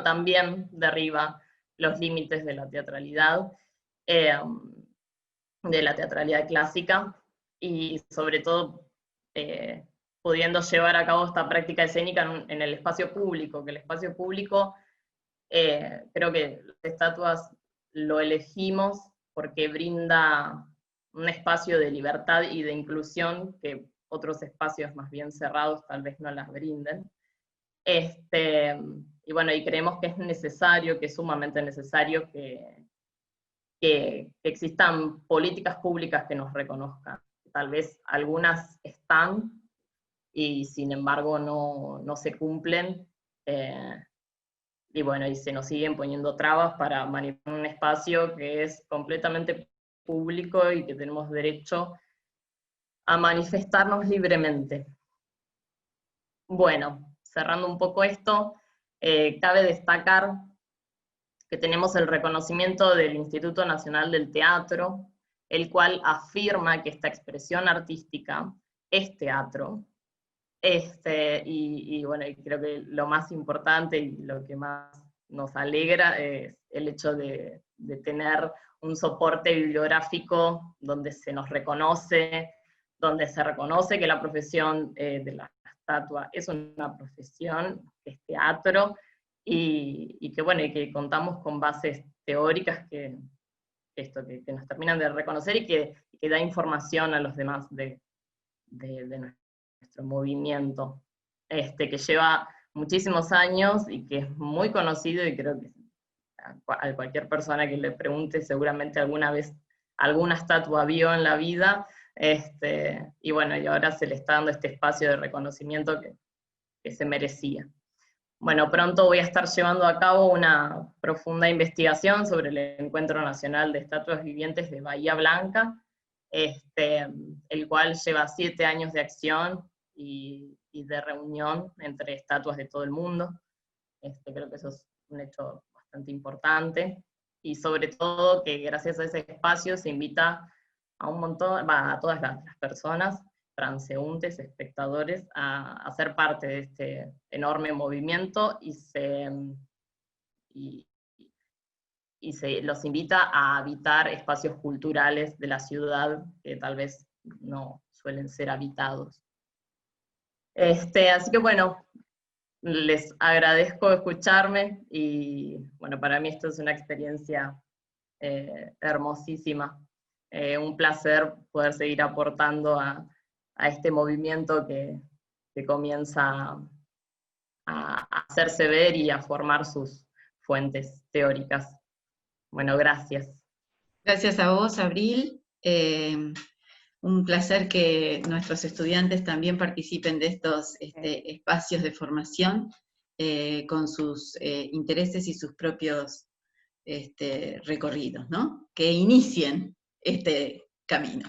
también derriba los límites de la teatralidad clásica, y sobre todo pudiendo llevar a cabo esta práctica escénica en el espacio público, que el espacio público, creo que las estatuas lo elegimos porque brinda un espacio de libertad y de inclusión que otros espacios más bien cerrados tal vez no las brinden. Y bueno, y creemos que es necesario, que es sumamente necesario que existan políticas públicas que nos reconozcan. Tal vez algunas están, y sin embargo no se cumplen, y bueno, y se nos siguen poniendo trabas para manipular un espacio que es completamente público y que tenemos derecho a manifestarnos libremente. Bueno, cerrando un poco esto, cabe destacar que tenemos el reconocimiento del Instituto Nacional del Teatro, el cual afirma que esta expresión artística es teatro. Y bueno, y creo que lo más importante y lo que más nos alegra es el hecho de tener un soporte bibliográfico donde se nos reconoce, donde se reconoce que la profesión de la estatua es una profesión, que es teatro, y que bueno, y que contamos con bases teóricas que nos terminan de reconocer y que da información a los demás de nuestro movimiento, que lleva muchísimos años y que es muy conocido, y creo que a cualquier persona que le pregunte seguramente alguna vez alguna estatua vio en la vida, y bueno, y ahora se le está dando este espacio de reconocimiento que se merecía. Bueno, pronto voy a estar llevando a cabo una profunda investigación sobre el Encuentro Nacional de Estatuas Vivientes de Bahía Blanca, el cual lleva 7 años de acción y de reunión entre estatuas de todo el mundo. Creo que eso es un hecho bastante importante, y sobre todo que gracias a ese espacio se invita a un montón, a todas las personas, transeúntes, espectadores, a ser parte de este enorme movimiento, y se los invita a habitar espacios culturales de la ciudad que tal vez no suelen ser habitados. Así que bueno, les agradezco escucharme, y bueno, para mí esto es una experiencia hermosísima, un placer poder seguir aportando a este movimiento que comienza a hacerse ver y a formar sus fuentes teóricas. Bueno, gracias. Gracias a vos, Abril. Un placer que nuestros estudiantes también participen de estos espacios de formación con sus intereses y sus propios recorridos, ¿no? Que inicien este camino.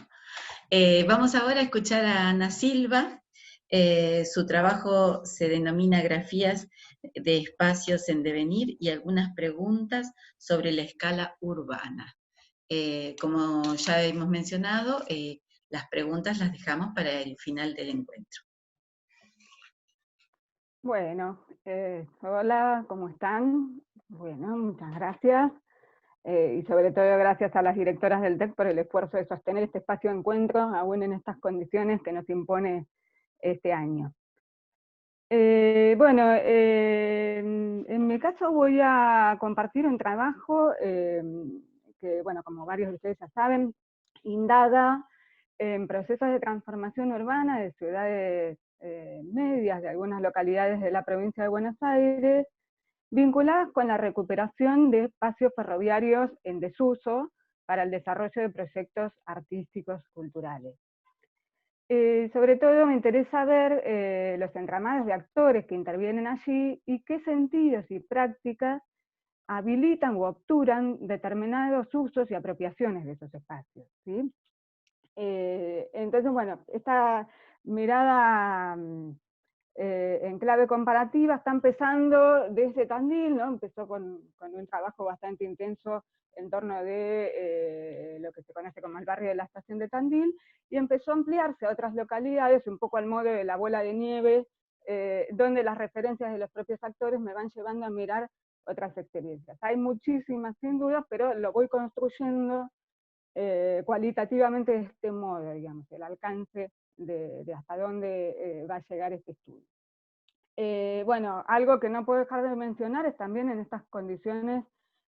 Vamos ahora a escuchar a Ana Silva. Su trabajo se denomina Grafías de espacios en devenir y algunas preguntas sobre la escala urbana. Como ya hemos mencionado, las preguntas las dejamos para el final del encuentro. Bueno, hola, ¿cómo están? Bueno, muchas gracias. y sobre todo gracias a las directoras del TEC por el esfuerzo de sostener este espacio de encuentro, aún en estas condiciones que nos impone este año. Bueno, en mi caso voy a compartir un trabajo que, bueno, como varios de ustedes ya saben, indaga en procesos de transformación urbana de ciudades medias, de algunas localidades de la provincia de Buenos Aires, vinculadas con la recuperación de espacios ferroviarios en desuso para el desarrollo de proyectos artísticos culturales. Sobre todo me interesa ver los entramados de actores que intervienen allí y qué sentidos y prácticas habilitan o obturan determinados usos y apropiaciones de esos espacios, ¿sí? Entonces, bueno, esta mirada en clave comparativa está empezando desde Tandil, ¿no? Empezó con un trabajo bastante intenso en torno de lo que se conoce como el barrio de la estación de Tandil, y empezó a ampliarse a otras localidades, un poco al modo de la bola de nieve, donde las referencias de los propios actores me van llevando a mirar otras experiencias. Hay muchísimas, sin duda, pero lo voy construyendo cualitativamente de este modo, digamos, el alcance de hasta dónde va a llegar este estudio. Bueno, algo que no puedo dejar de mencionar es también en estas condiciones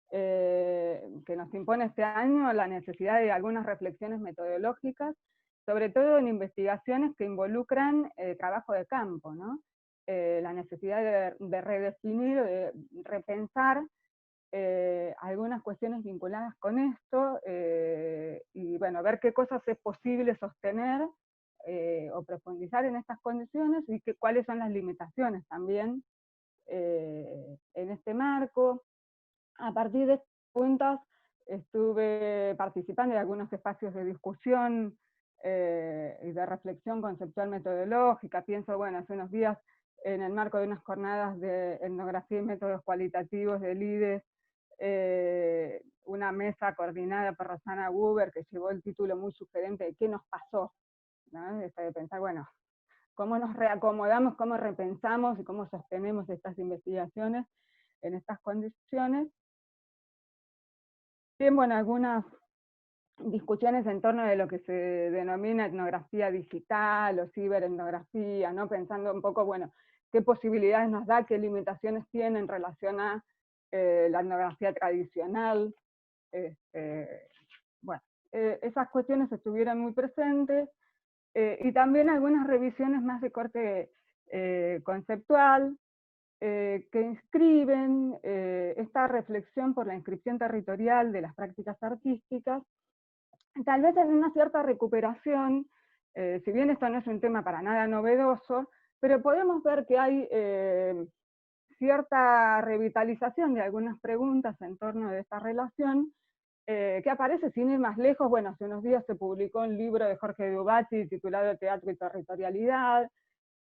que nos impone este año la necesidad de algunas reflexiones metodológicas, sobre todo en investigaciones que involucran trabajo de campo, ¿no? La necesidad de redefinir, de repensar algunas cuestiones vinculadas con esto, y bueno, ver qué cosas es posible sostener o profundizar en estas condiciones y cuáles son las limitaciones también en este marco. A partir de estas preguntas estuve participando en algunos espacios de discusión y de reflexión conceptual metodológica. Pienso, bueno, hace unos días en el marco de unas jornadas de etnografía y métodos cualitativos del IDES, una mesa coordinada por Rosana Guber que llevó el título muy sugerente de ¿qué nos pasó? ¿No? De pensar, bueno, cómo nos reacomodamos, cómo repensamos y cómo sostenemos estas investigaciones en estas condiciones. Bien, bueno, algunas discusiones en torno de lo que se denomina etnografía digital o ciberetnografía, ¿no? Pensando un poco, bueno, qué posibilidades nos da, qué limitaciones tiene en relación a la etnografía tradicional. Bueno, esas cuestiones estuvieron muy presentes, y también algunas revisiones más de corte conceptual, que inscriben esta reflexión por la inscripción territorial de las prácticas artísticas, tal vez en una cierta recuperación, si bien esto no es un tema para nada novedoso, pero podemos ver que hay cierta revitalización de algunas preguntas en torno de esta relación, que aparece sin ir más lejos. Bueno, hace unos días se publicó un libro de Jorge Dubati titulado Teatro y Territorialidad.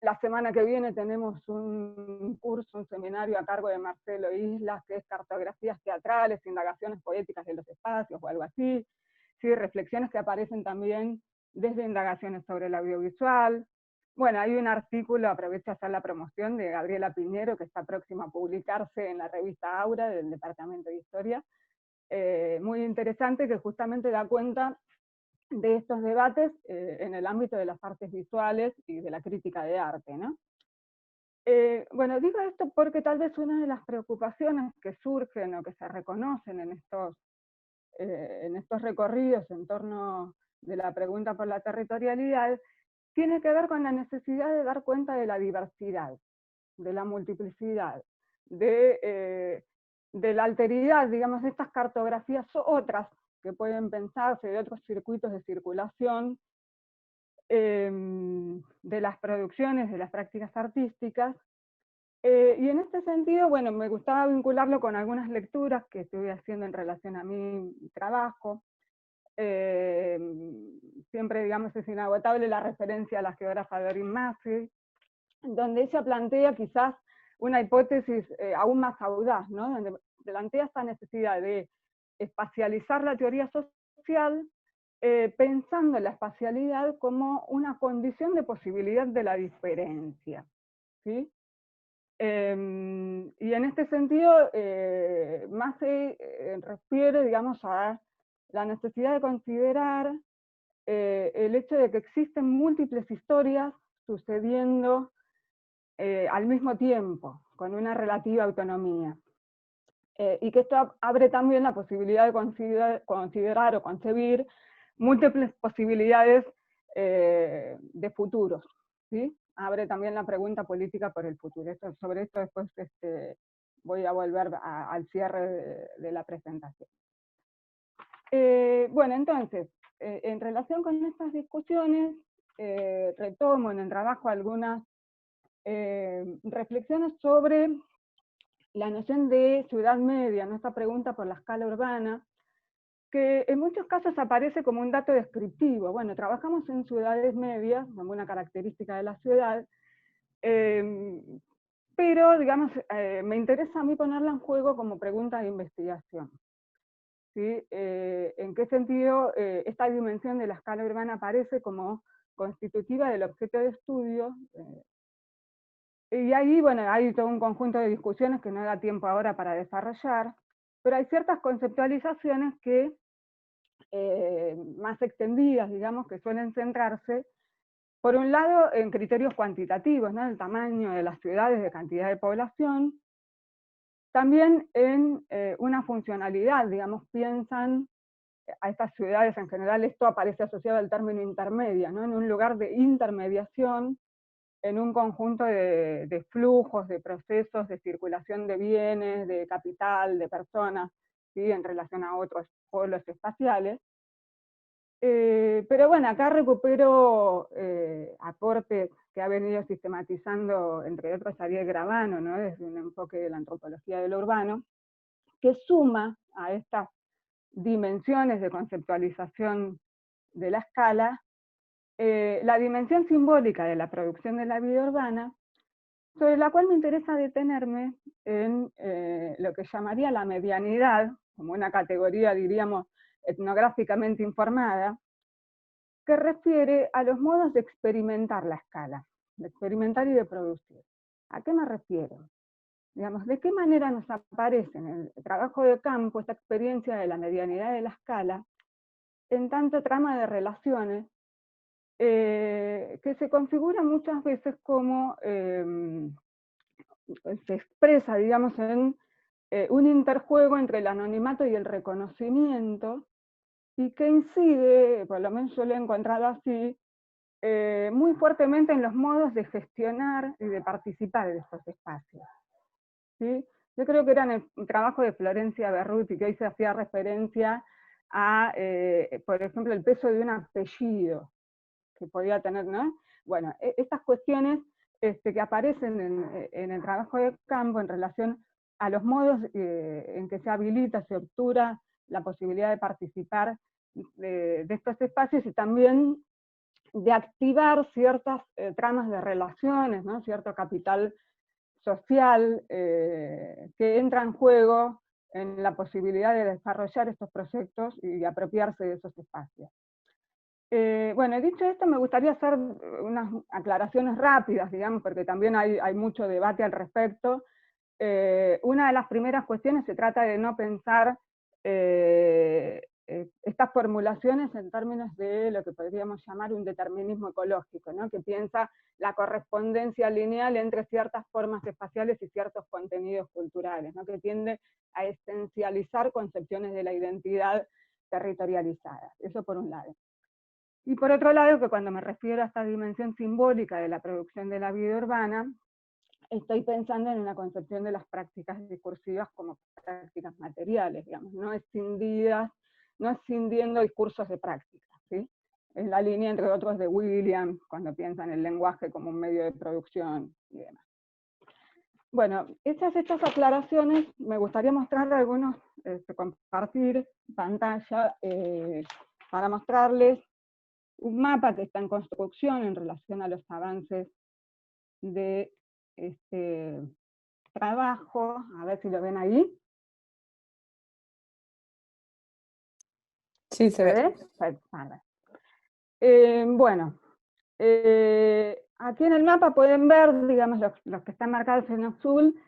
La semana que viene tenemos un curso, un seminario a cargo de Marcelo Islas, que es Cartografías Teatrales, Indagaciones Poéticas de los Espacios, o algo así. Sí, reflexiones que aparecen también desde indagaciones sobre el audiovisual. Bueno, hay un artículo, aprovecho a hacer la promoción, de Gabriela Piñero, que está próximo a publicarse en la revista Aura, del Departamento de Historia, muy interesante, que justamente da cuenta de estos debates en el ámbito de las artes visuales y de la crítica de arte, ¿no? Bueno, digo esto porque tal vez una de las preocupaciones que surgen o que se reconocen en estos recorridos en torno de la pregunta por la territorialidad tiene que ver con la necesidad de dar cuenta de la diversidad, de la multiplicidad, de la alteridad, digamos, de estas cartografías otras que pueden pensarse, de otros circuitos de circulación, de las producciones, de las prácticas artísticas. Y en este sentido, bueno, me gustaba vincularlo con algunas lecturas que estuve haciendo en relación a mi trabajo. Siempre, digamos, es inagotable la referencia a la geógrafa Doreen Massey, donde ella plantea quizás una hipótesis aún más audaz, ¿no? Donde plantea esta necesidad de espacializar la teoría social, pensando la espacialidad como una condición de posibilidad de la diferencia, ¿sí? Y en este sentido, más se refiere, digamos, a la necesidad de considerar el hecho de que existen múltiples historias sucediendo al mismo tiempo, con una relativa autonomía. Y que esto abre también la posibilidad de considerar o concebir múltiples posibilidades de futuros, ¿sí? Abre también la pregunta política por el futuro. Sobre esto después voy a volver al cierre de la presentación. Bueno, entonces, en relación con estas discusiones, retomo en el trabajo algunas reflexiones sobre la noción de ciudad media, ¿no? Esta pregunta por la escala urbana, que en muchos casos aparece como un dato descriptivo. Bueno, trabajamos en ciudades medias, como una característica de la ciudad, pero, digamos, me interesa a mí ponerla en juego como pregunta de investigación. ¿Sí? ¿En qué sentido esta dimensión de la escala urbana aparece como constitutiva del objeto de estudio? Y ahí, bueno, hay todo un conjunto de discusiones que no da tiempo ahora para desarrollar, pero hay ciertas conceptualizaciones que, más extendidas, digamos, que suelen centrarse, por un lado, en criterios cuantitativos, ¿no? El tamaño de las ciudades, de cantidad de población, también en una funcionalidad, digamos, piensan a estas ciudades en general, esto aparece asociado al término intermedia, ¿no? En un lugar de intermediación, en un conjunto de flujos, de procesos, de circulación de bienes, de capital, de personas, ¿sí? En relación a otros polos espaciales. Pero bueno, acá recupero aportes que ha venido sistematizando, entre otros, Ariel Gravano, ¿no? Desde un enfoque de la antropología de lo urbano, que suma a estas dimensiones de conceptualización de la escala, la dimensión simbólica de la producción de la vida urbana, sobre la cual me interesa detenerme en lo que llamaría la medianidad, como una categoría, diríamos, etnográficamente informada, que refiere a los modos de experimentar la escala, de experimentar y de producir. ¿A qué me refiero? Digamos, ¿de qué manera nos aparece en el trabajo de campo esta experiencia de la medianidad de la escala en tanto trama de relaciones que se configura muchas veces como se expresa, digamos, en un interjuego entre el anonimato y el reconocimiento, y que incide, por lo menos yo lo he encontrado así, muy fuertemente en los modos de gestionar y de participar de estos espacios. ¿Sí? Yo creo que era en el trabajo de Florencia Berruti, que ahí se hacía referencia a, por ejemplo, el peso de un apellido que podía tener, ¿no? Bueno, estas cuestiones que aparecen en el trabajo de campo en relación a los modos en que se habilita, se obtura la posibilidad de participar de estos espacios y también de activar ciertas tramas de relaciones, ¿no? Cierto capital social que entra en juego en la posibilidad de desarrollar estos proyectos y de apropiarse de esos espacios. Bueno, dicho esto, me gustaría hacer unas aclaraciones rápidas, digamos, porque también hay mucho debate al respecto. Una de las primeras cuestiones se trata de no pensar estas formulaciones en términos de lo que podríamos llamar un determinismo ecológico, ¿no? Que piensa la correspondencia lineal entre ciertas formas espaciales y ciertos contenidos culturales, ¿no? Que tiende a esencializar concepciones de la identidad territorializadas. Eso por un lado. Y por otro lado, que cuando me refiero a esta dimensión simbólica de la producción de la vida urbana, estoy pensando en una concepción de las prácticas discursivas como prácticas materiales, digamos, no escindiendo discursos de práctica, ¿sí? Es la línea, entre otros, de Williams, cuando piensa en el lenguaje como un medio de producción y demás. Bueno, hechas estas aclaraciones, me gustaría mostrar algunos, compartir pantalla para mostrarles un mapa que está en construcción en relación a los avances de este trabajo. A ver si lo ven ahí. Sí, se ve. Bueno, aquí en el mapa pueden ver, digamos, los que están marcados en azul,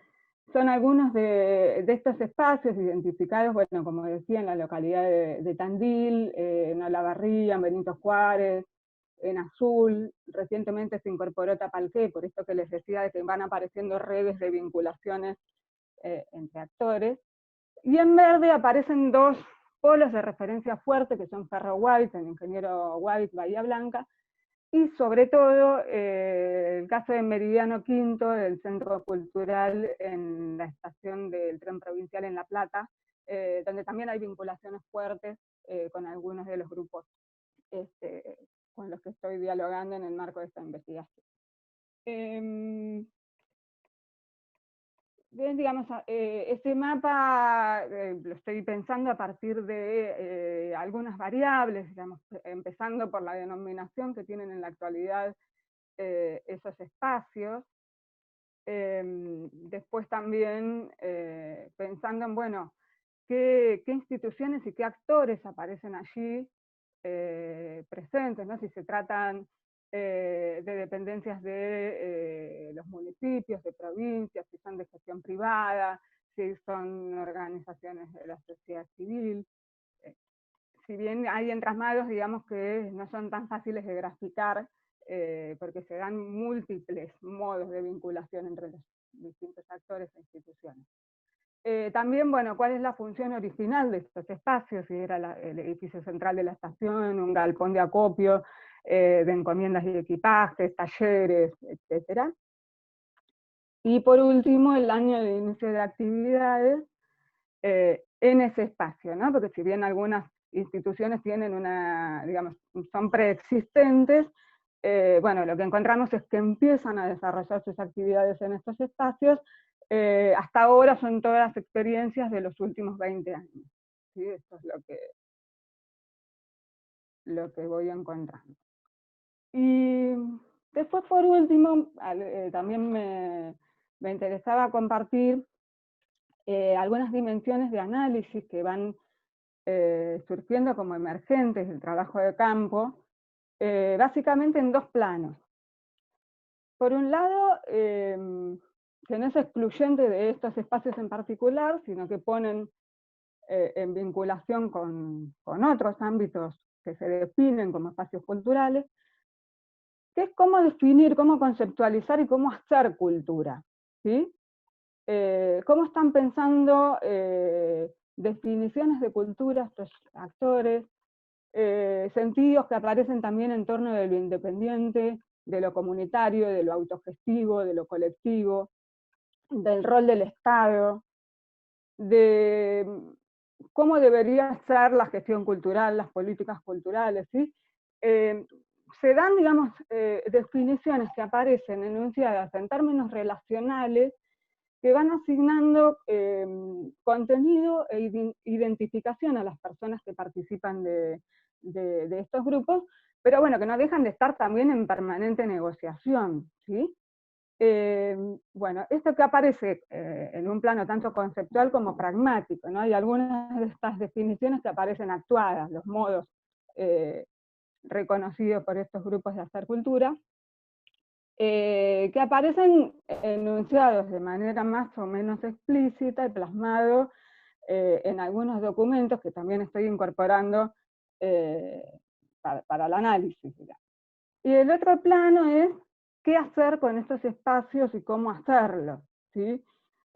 son algunos de estos espacios identificados, bueno, como decía, en la localidad de Tandil, en Olavarría, en Benito Juárez, en azul. Recientemente se incorporó Tapalqué, por esto que les decía de que van apareciendo redes de vinculaciones entre actores. Y en verde aparecen dos polos de referencia fuerte, que son Ferro White, el ingeniero White, Bahía Blanca, y sobre todo el caso de Meridiano Quinto, del Centro Cultural en la estación del tren provincial en La Plata, donde también hay vinculaciones fuertes con algunos de los grupos con los que estoy dialogando en el marco de esta investigación. Bien, digamos, este mapa lo estoy pensando a partir de algunas variables, digamos, empezando por la denominación que tienen en la actualidad esos espacios. Después también pensando en, bueno, qué instituciones y qué actores aparecen allí presentes, ¿no? Si se tratan de dependencias de los municipios, de provincias, si son de gestión privada, si son organizaciones de la sociedad civil. Si bien hay entramado, digamos, que no son tan fáciles de graficar, porque se dan múltiples modos de vinculación entre los distintos actores e instituciones. También, bueno, ¿cuál es la función original de estos espacios? Si era el edificio central de la estación, un galpón de acopio, de encomiendas y equipajes, talleres, etc. Y por último, el año de inicio de actividades en ese espacio, ¿no? Porque si bien algunas instituciones tienen una, digamos, son preexistentes, bueno, lo que encontramos es que empiezan a desarrollar sus actividades en estos espacios. Hasta ahora son todas experiencias de los últimos 20 años. ¿Sí? Esto es lo que voy encontrando. Y después, por último, también me interesaba compartir algunas dimensiones de análisis que van surgiendo como emergentes del trabajo de campo, básicamente en dos planos. Por un lado, que no es excluyente de estos espacios en particular, sino que ponen en vinculación con otros ámbitos que se definen como espacios culturales, que es cómo definir, cómo conceptualizar y cómo hacer cultura, ¿sí? ¿Cómo están pensando definiciones de cultura estos actores, sentidos que aparecen también en torno de lo independiente, de lo comunitario, de lo autogestivo, de lo colectivo, del rol del Estado, de cómo debería ser la gestión cultural, las políticas culturales, ¿sí? Se dan, digamos, definiciones que aparecen enunciadas en términos relacionales que van asignando contenido e identificación a las personas que participan de estos grupos, pero bueno, que no dejan de estar también en permanente negociación, ¿sí? Bueno, esto que aparece en un plano tanto conceptual como pragmático, ¿no? Hay algunas de estas definiciones que aparecen actuadas, los modos reconocidos por estos grupos de hacer cultura, que aparecen enunciados de manera más o menos explícita y plasmados en algunos documentos que también estoy incorporando para el análisis. Y el otro plano es qué hacer con estos espacios y cómo hacerlo, ¿sí?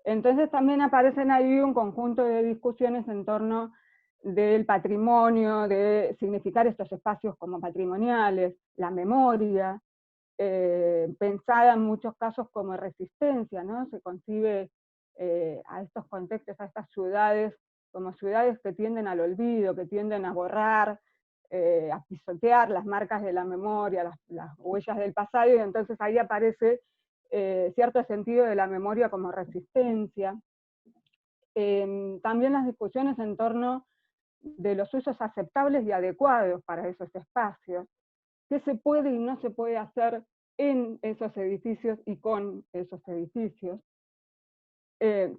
Entonces también aparecen ahí un conjunto de discusiones en torno del patrimonio, de significar estos espacios como patrimoniales, la memoria, pensada en muchos casos como resistencia, ¿no? Se concibe a estos contextos, a estas ciudades, como ciudades que tienden al olvido, que tienden a borrar, a pisotear las marcas de la memoria, las huellas del pasado, y entonces ahí aparece cierto sentido de la memoria como resistencia. También las discusiones en torno de los usos aceptables y adecuados para esos espacios, qué se puede y no se puede hacer en esos edificios y con esos edificios.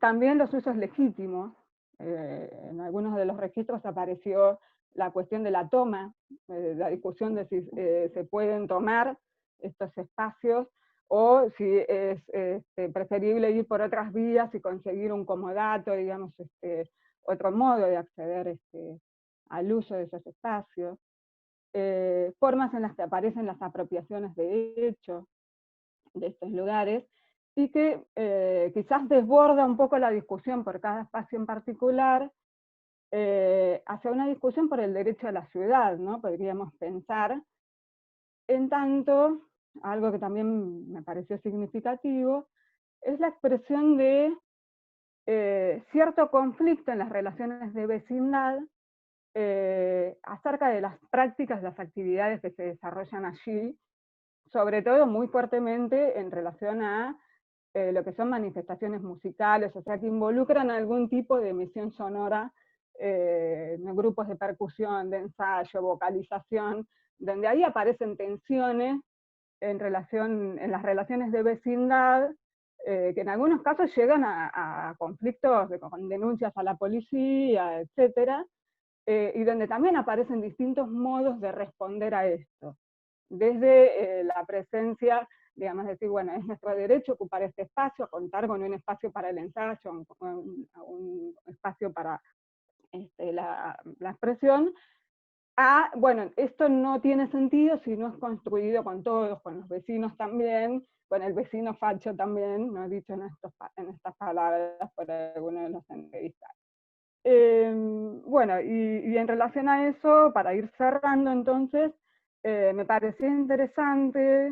También los usos legítimos, en algunos de los registros apareció la cuestión de la toma, la discusión de si se pueden tomar estos espacios, o si es preferible ir por otras vías y conseguir un comodato, digamos, otro modo de acceder al uso de esos espacios. Formas en las que aparecen las apropiaciones de hecho de estos lugares, y que quizás desborda un poco la discusión por cada espacio en particular, hacia una discusión por el derecho a la ciudad, ¿no? Podríamos pensar. En tanto, algo que también me pareció significativo, es la expresión de cierto conflicto en las relaciones de vecindad acerca de las prácticas, las actividades que se desarrollan allí, sobre todo muy fuertemente en relación a lo que son manifestaciones musicales, o sea, que involucran algún tipo de emisión sonora, grupos de percusión, de ensayo, vocalización, donde ahí aparecen tensiones en las relaciones de vecindad, que en algunos casos llegan a conflictos con denuncias a la policía, etc., y donde también aparecen distintos modos de responder a esto. Desde la presencia, digamos, decir, bueno, es nuestro derecho ocupar este espacio, contar con un espacio para el ensayo, un espacio para la expresión, bueno, esto no tiene sentido si no es construido con todos, con los vecinos también, con el vecino facho también, no he dicho en estas palabras por alguno de los entrevistados. Bueno, y en relación a eso, para ir cerrando entonces, me pareció interesante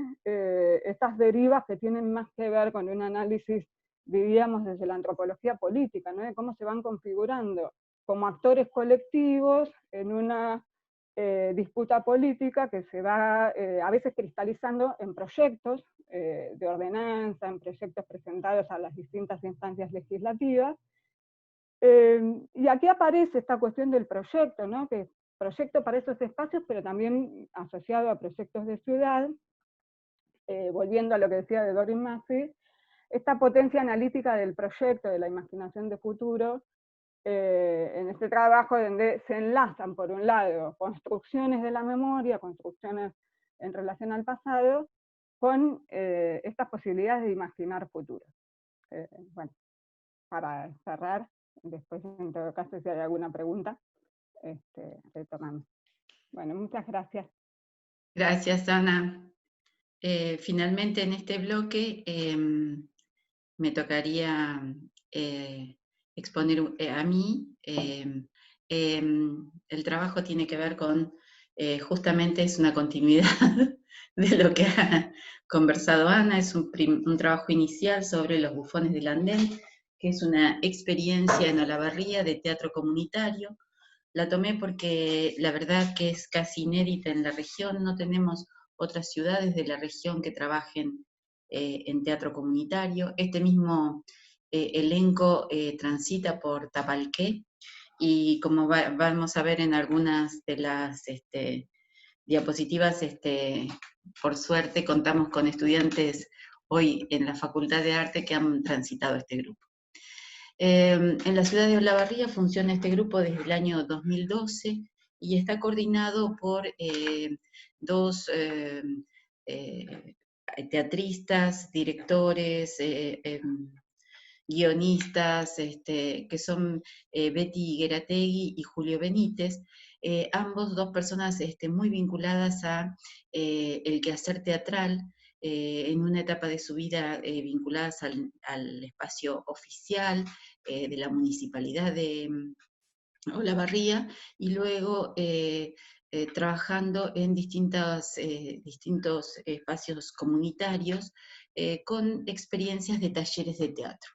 estas derivas que tienen más que ver con un análisis, diríamos, desde la antropología política, ¿no? De cómo se van configurando como actores colectivos en una disputa política que se va a veces cristalizando en proyectos de ordenanza, en proyectos presentados a las distintas instancias legislativas. Y aquí aparece esta cuestión del proyecto, ¿no? Que es proyecto para esos espacios, pero también asociado a proyectos de ciudad, volviendo a lo que decía de Doris Massey, esta potencia analítica del proyecto, de la imaginación de futuro, en este trabajo donde se enlazan, por un lado, construcciones de la memoria, construcciones en relación al pasado, con estas posibilidades de imaginar futuro. Bueno, para cerrar, después en todo caso si hay alguna pregunta, retomamos. Bueno, muchas gracias. Gracias, Ana. Finalmente en este bloque me tocaría exponer a mí. El trabajo tiene que ver con, justamente es una continuidad de lo que ha conversado Ana, es un trabajo inicial sobre los bufones del andén, que es una experiencia en Olavarría de teatro comunitario. La tomé porque la verdad que es casi inédita en la región, no tenemos otras ciudades de la región que trabajen en teatro comunitario. Este mismo elenco transita por Tapalqué, y como vamos a ver en algunas de las diapositivas, por suerte contamos con estudiantes hoy en la Facultad de Arte que han transitado este grupo. En la ciudad de Olavarría funciona este grupo desde el año 2012 y está coordinado por dos teatristas, directores, guionistas, que son Betty Guerategui y Julio Benítez, ambos dos personas muy vinculadas a el quehacer teatral, en una etapa de su vida vinculadas al espacio oficial de la municipalidad de Olavarría, y luego trabajando en distintos espacios comunitarios con experiencias de talleres de teatro.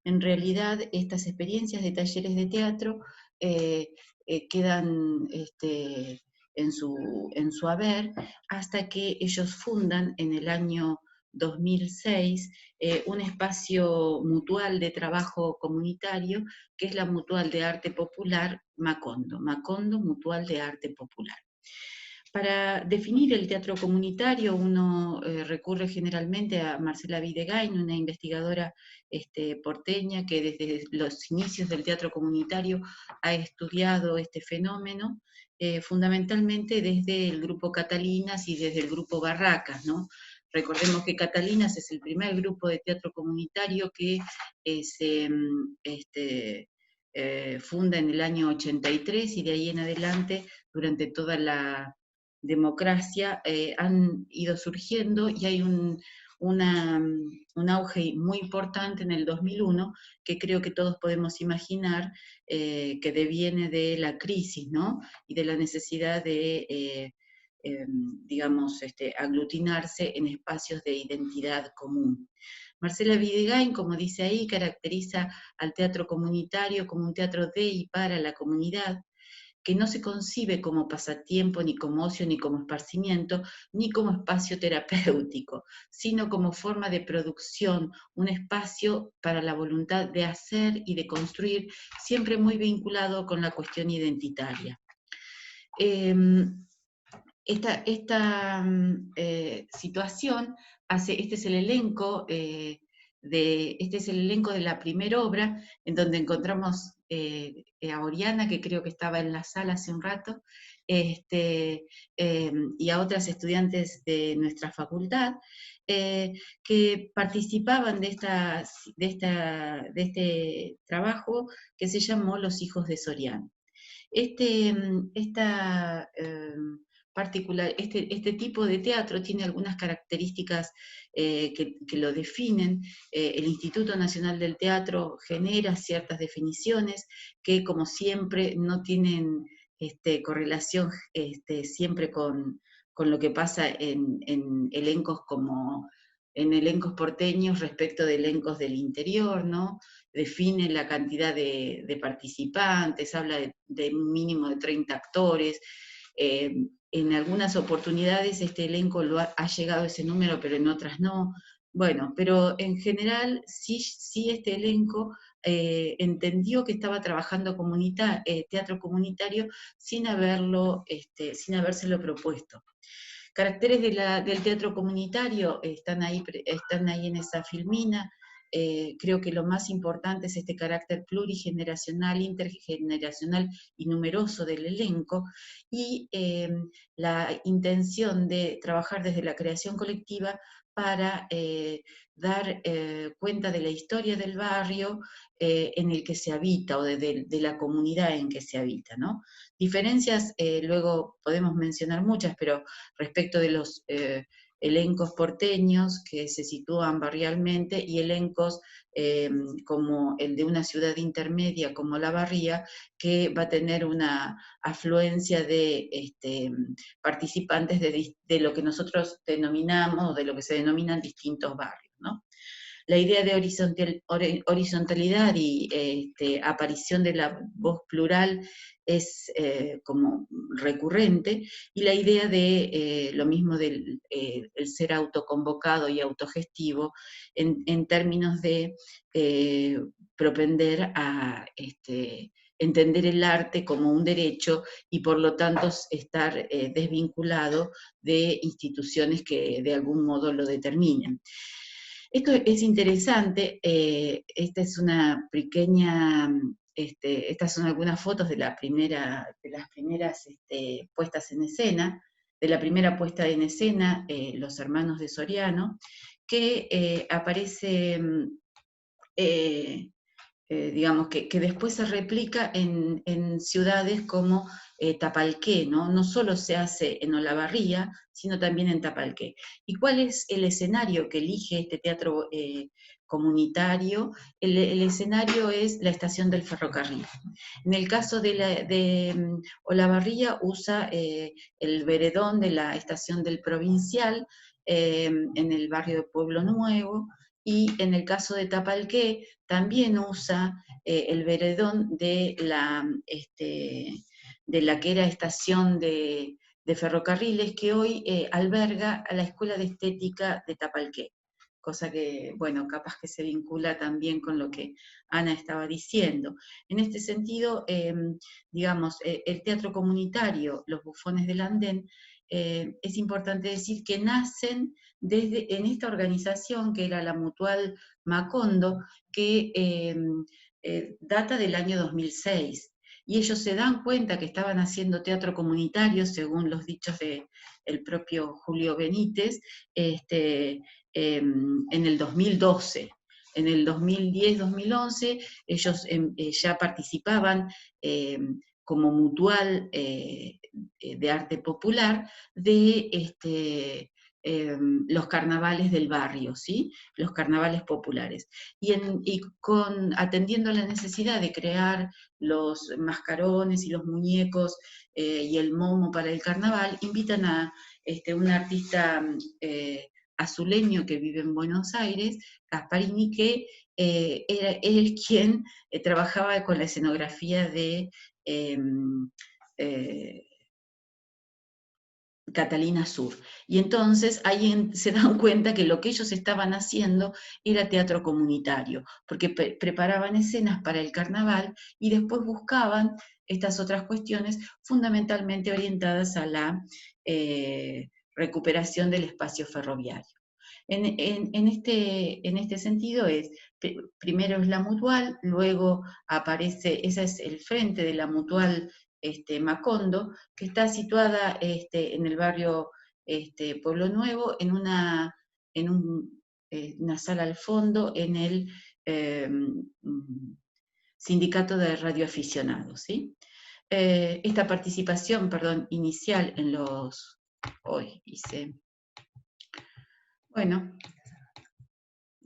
En realidad, estas experiencias de talleres de teatro quedan en su haber hasta que ellos fundan en el año 2006 un espacio mutual de trabajo comunitario, que es la Mutual de Arte Popular Macondo, Mutual de Arte Popular. Para definir el teatro comunitario uno recurre generalmente a Marcela Videgain, una investigadora porteña que desde los inicios del teatro comunitario ha estudiado este fenómeno fundamentalmente desde el grupo Catalinas y desde el grupo Barracas, ¿no? Recordemos que Catalinas es el primer grupo de teatro comunitario que se funda en el año 83, y de ahí en adelante, durante toda la democracia, han ido surgiendo, y hay un auge muy importante en el 2001, que creo que todos podemos imaginar que deviene de la crisis, ¿no? Y de la necesidad de, digamos, aglutinarse en espacios de identidad común. Marcela Videgain, como dice ahí, caracteriza al teatro comunitario como un teatro de y para la comunidad, que no se concibe como pasatiempo, ni como ocio, ni como esparcimiento, ni como espacio terapéutico, sino como forma de producción, un espacio para la voluntad de hacer y de construir, siempre muy vinculado con la cuestión identitaria. Esta situación hace, este es el elenco de la primera obra, en donde encontramos a Oriana, que creo que estaba en la sala hace un rato, y a otras estudiantes de nuestra facultad, que participaban de este trabajo que se llamó Los Hijos de Soriano. Este tipo de teatro tiene algunas características que lo definen. El Instituto Nacional del Teatro genera ciertas definiciones que, como siempre, no tienen correlación siempre con lo que pasa en elencos porteños respecto de elencos del interior, ¿no? Define la cantidad de participantes, habla de un mínimo de 30 actores. En algunas oportunidades este elenco ha llegado a ese número, pero en otras no. Bueno, pero en general sí este elenco entendió que estaba trabajando teatro comunitario sin habérselo propuesto. Caracteres del teatro comunitario están ahí en esa filmina. Creo que lo más importante es este carácter plurigeneracional, intergeneracional y numeroso del elenco, y la intención de trabajar desde la creación colectiva para dar cuenta de la historia del barrio en el que se habita, o de la comunidad en que se habita, ¿no? Diferencias, luego podemos mencionar muchas, pero respecto de los elencos porteños que se sitúan barrialmente, y elencos como el de una ciudad intermedia como La Barría, que va a tener una afluencia de participantes de lo que nosotros denominamos, o de lo que se denominan distintos barrios, ¿no? La idea de horizontalidad y aparición de la voz plural es como recurrente, y la idea de lo mismo del el ser autoconvocado y autogestivo en términos de propender a entender el arte como un derecho, y por lo tanto estar desvinculado de instituciones que de algún modo lo determinen. Esto es interesante. Esta es una pequeña, estas son algunas fotos de las primeras puestas en escena, de la primera puesta en escena, Los Hermanos de Soriano, que aparece, digamos, que después se replica en ciudades como Tapalqué, ¿no? No solo se hace en Olavarría, sino también en Tapalqué. ¿Y cuál es el escenario que elige este teatro comunitario? El escenario es la estación del ferrocarril. En el caso de Olavarría usa el veredón de la estación del Provincial, en el barrio de Pueblo Nuevo, y en el caso de Tapalqué también usa el veredón de la que era estación de ferrocarriles, que hoy alberga a la Escuela de Estética de Tapalqué, cosa que, bueno, capaz que se vincula también con lo que Ana estaba diciendo. En este sentido, digamos, el teatro comunitario, Los Bufones del Andén, es importante decir que nacen en esta organización que era la Mutual Macondo, que data del año 2006. y ellos se dan cuenta que estaban haciendo teatro comunitario, según los dichos del propio Julio Benítez, en el 2012. En el 2010-2011 ellos ya participaban como mutual de arte popular de los carnavales del barrio, ¿sí? Los carnavales populares. Y atendiendo a la necesidad de crear los mascarones y los muñecos y el momo para el carnaval, invitan a un artista azuleño que vive en Buenos Aires, Gasparini, que era él quien trabajaba con la escenografía de Catalina Sur. Y entonces ahí se dan cuenta que lo que ellos estaban haciendo era teatro comunitario, porque preparaban escenas para el carnaval y después buscaban estas otras cuestiones fundamentalmente orientadas a la recuperación del espacio ferroviario. En este sentido primero es la mutual, luego aparece, ese es el frente de la mutual Macondo, que está situada en el barrio Pueblo Nuevo, en una sala al fondo, en el sindicato de radioaficionados, ¿sí? Esta participación, inicial en los... Hoy hice... Bueno,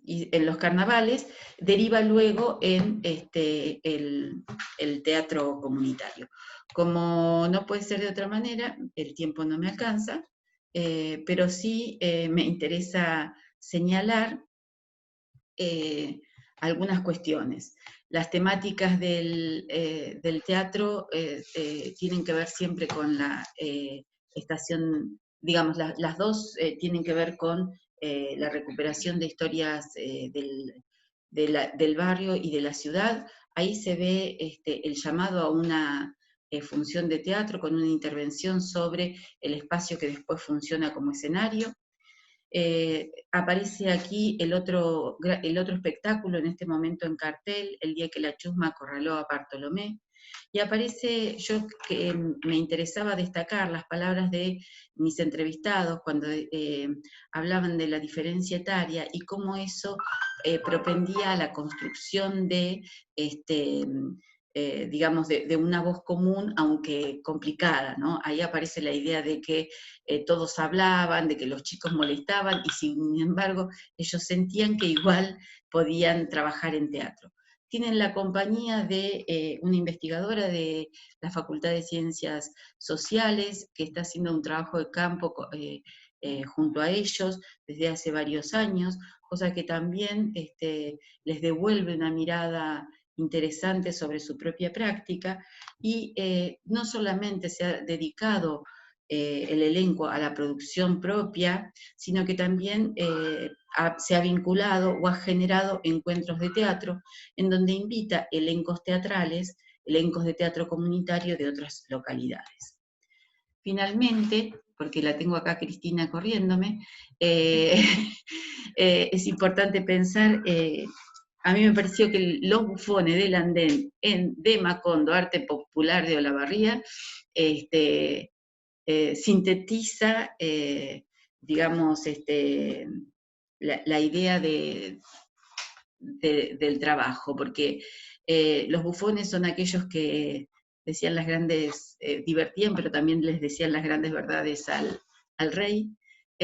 y en los carnavales, deriva luego en el teatro comunitario. Como no puede ser de otra manera, el tiempo no me alcanza, pero sí me interesa señalar algunas cuestiones. Las temáticas del teatro tienen que ver siempre con la estación, digamos, las dos tienen que ver con la recuperación de historias del barrio y de la ciudad. Ahí se ve el llamado a una función de teatro con una intervención sobre el espacio que después funciona como escenario. Aparece aquí el otro espectáculo en este momento en cartel, El día que la chusma acorraló a Bartolomé, y aparece, yo que me interesaba destacar las palabras de mis entrevistados cuando hablaban de la diferencia etaria y cómo eso propendía a la construcción de digamos, de una voz común, aunque complicada, ¿no? Ahí aparece la idea de que todos hablaban, de que los chicos molestaban, y sin embargo ellos sentían que igual podían trabajar en teatro. Tienen la compañía de una investigadora de la Facultad de Ciencias Sociales, que está haciendo un trabajo de campo junto a ellos desde hace varios años, cosa que también les devuelve una mirada interesante sobre su propia práctica, y no solamente se ha dedicado el elenco a la producción propia, sino que también se ha vinculado o ha generado encuentros de teatro, en donde invita elencos teatrales, elencos de teatro comunitario de otras localidades. Finalmente, porque la tengo acá Cristina corriéndome, es importante pensar... a mí me pareció que los bufones del andén de Macondo, Arte Popular de Olavarría, sintetiza, digamos, la idea del trabajo, porque los bufones son aquellos que decían las grandes, divertían, pero también les decían las grandes verdades al rey.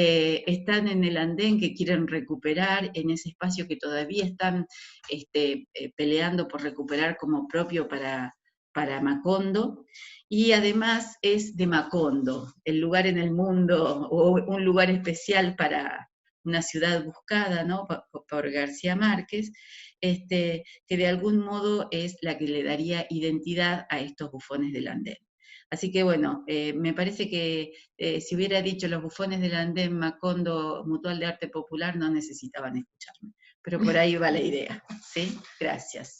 Están en el andén que quieren recuperar, en ese espacio que todavía están peleando por recuperar como propio para Macondo, y además es de Macondo, el lugar en el mundo, o un lugar especial para una ciudad buscada, ¿no? por García Márquez, que de algún modo es la que le daría identidad a estos bufones del andén. Así que bueno, me parece que si hubiera dicho los bufones del andén Macondo Mutual de Arte Popular, no necesitaban escucharme. Pero por ahí va la idea, ¿sí? Gracias.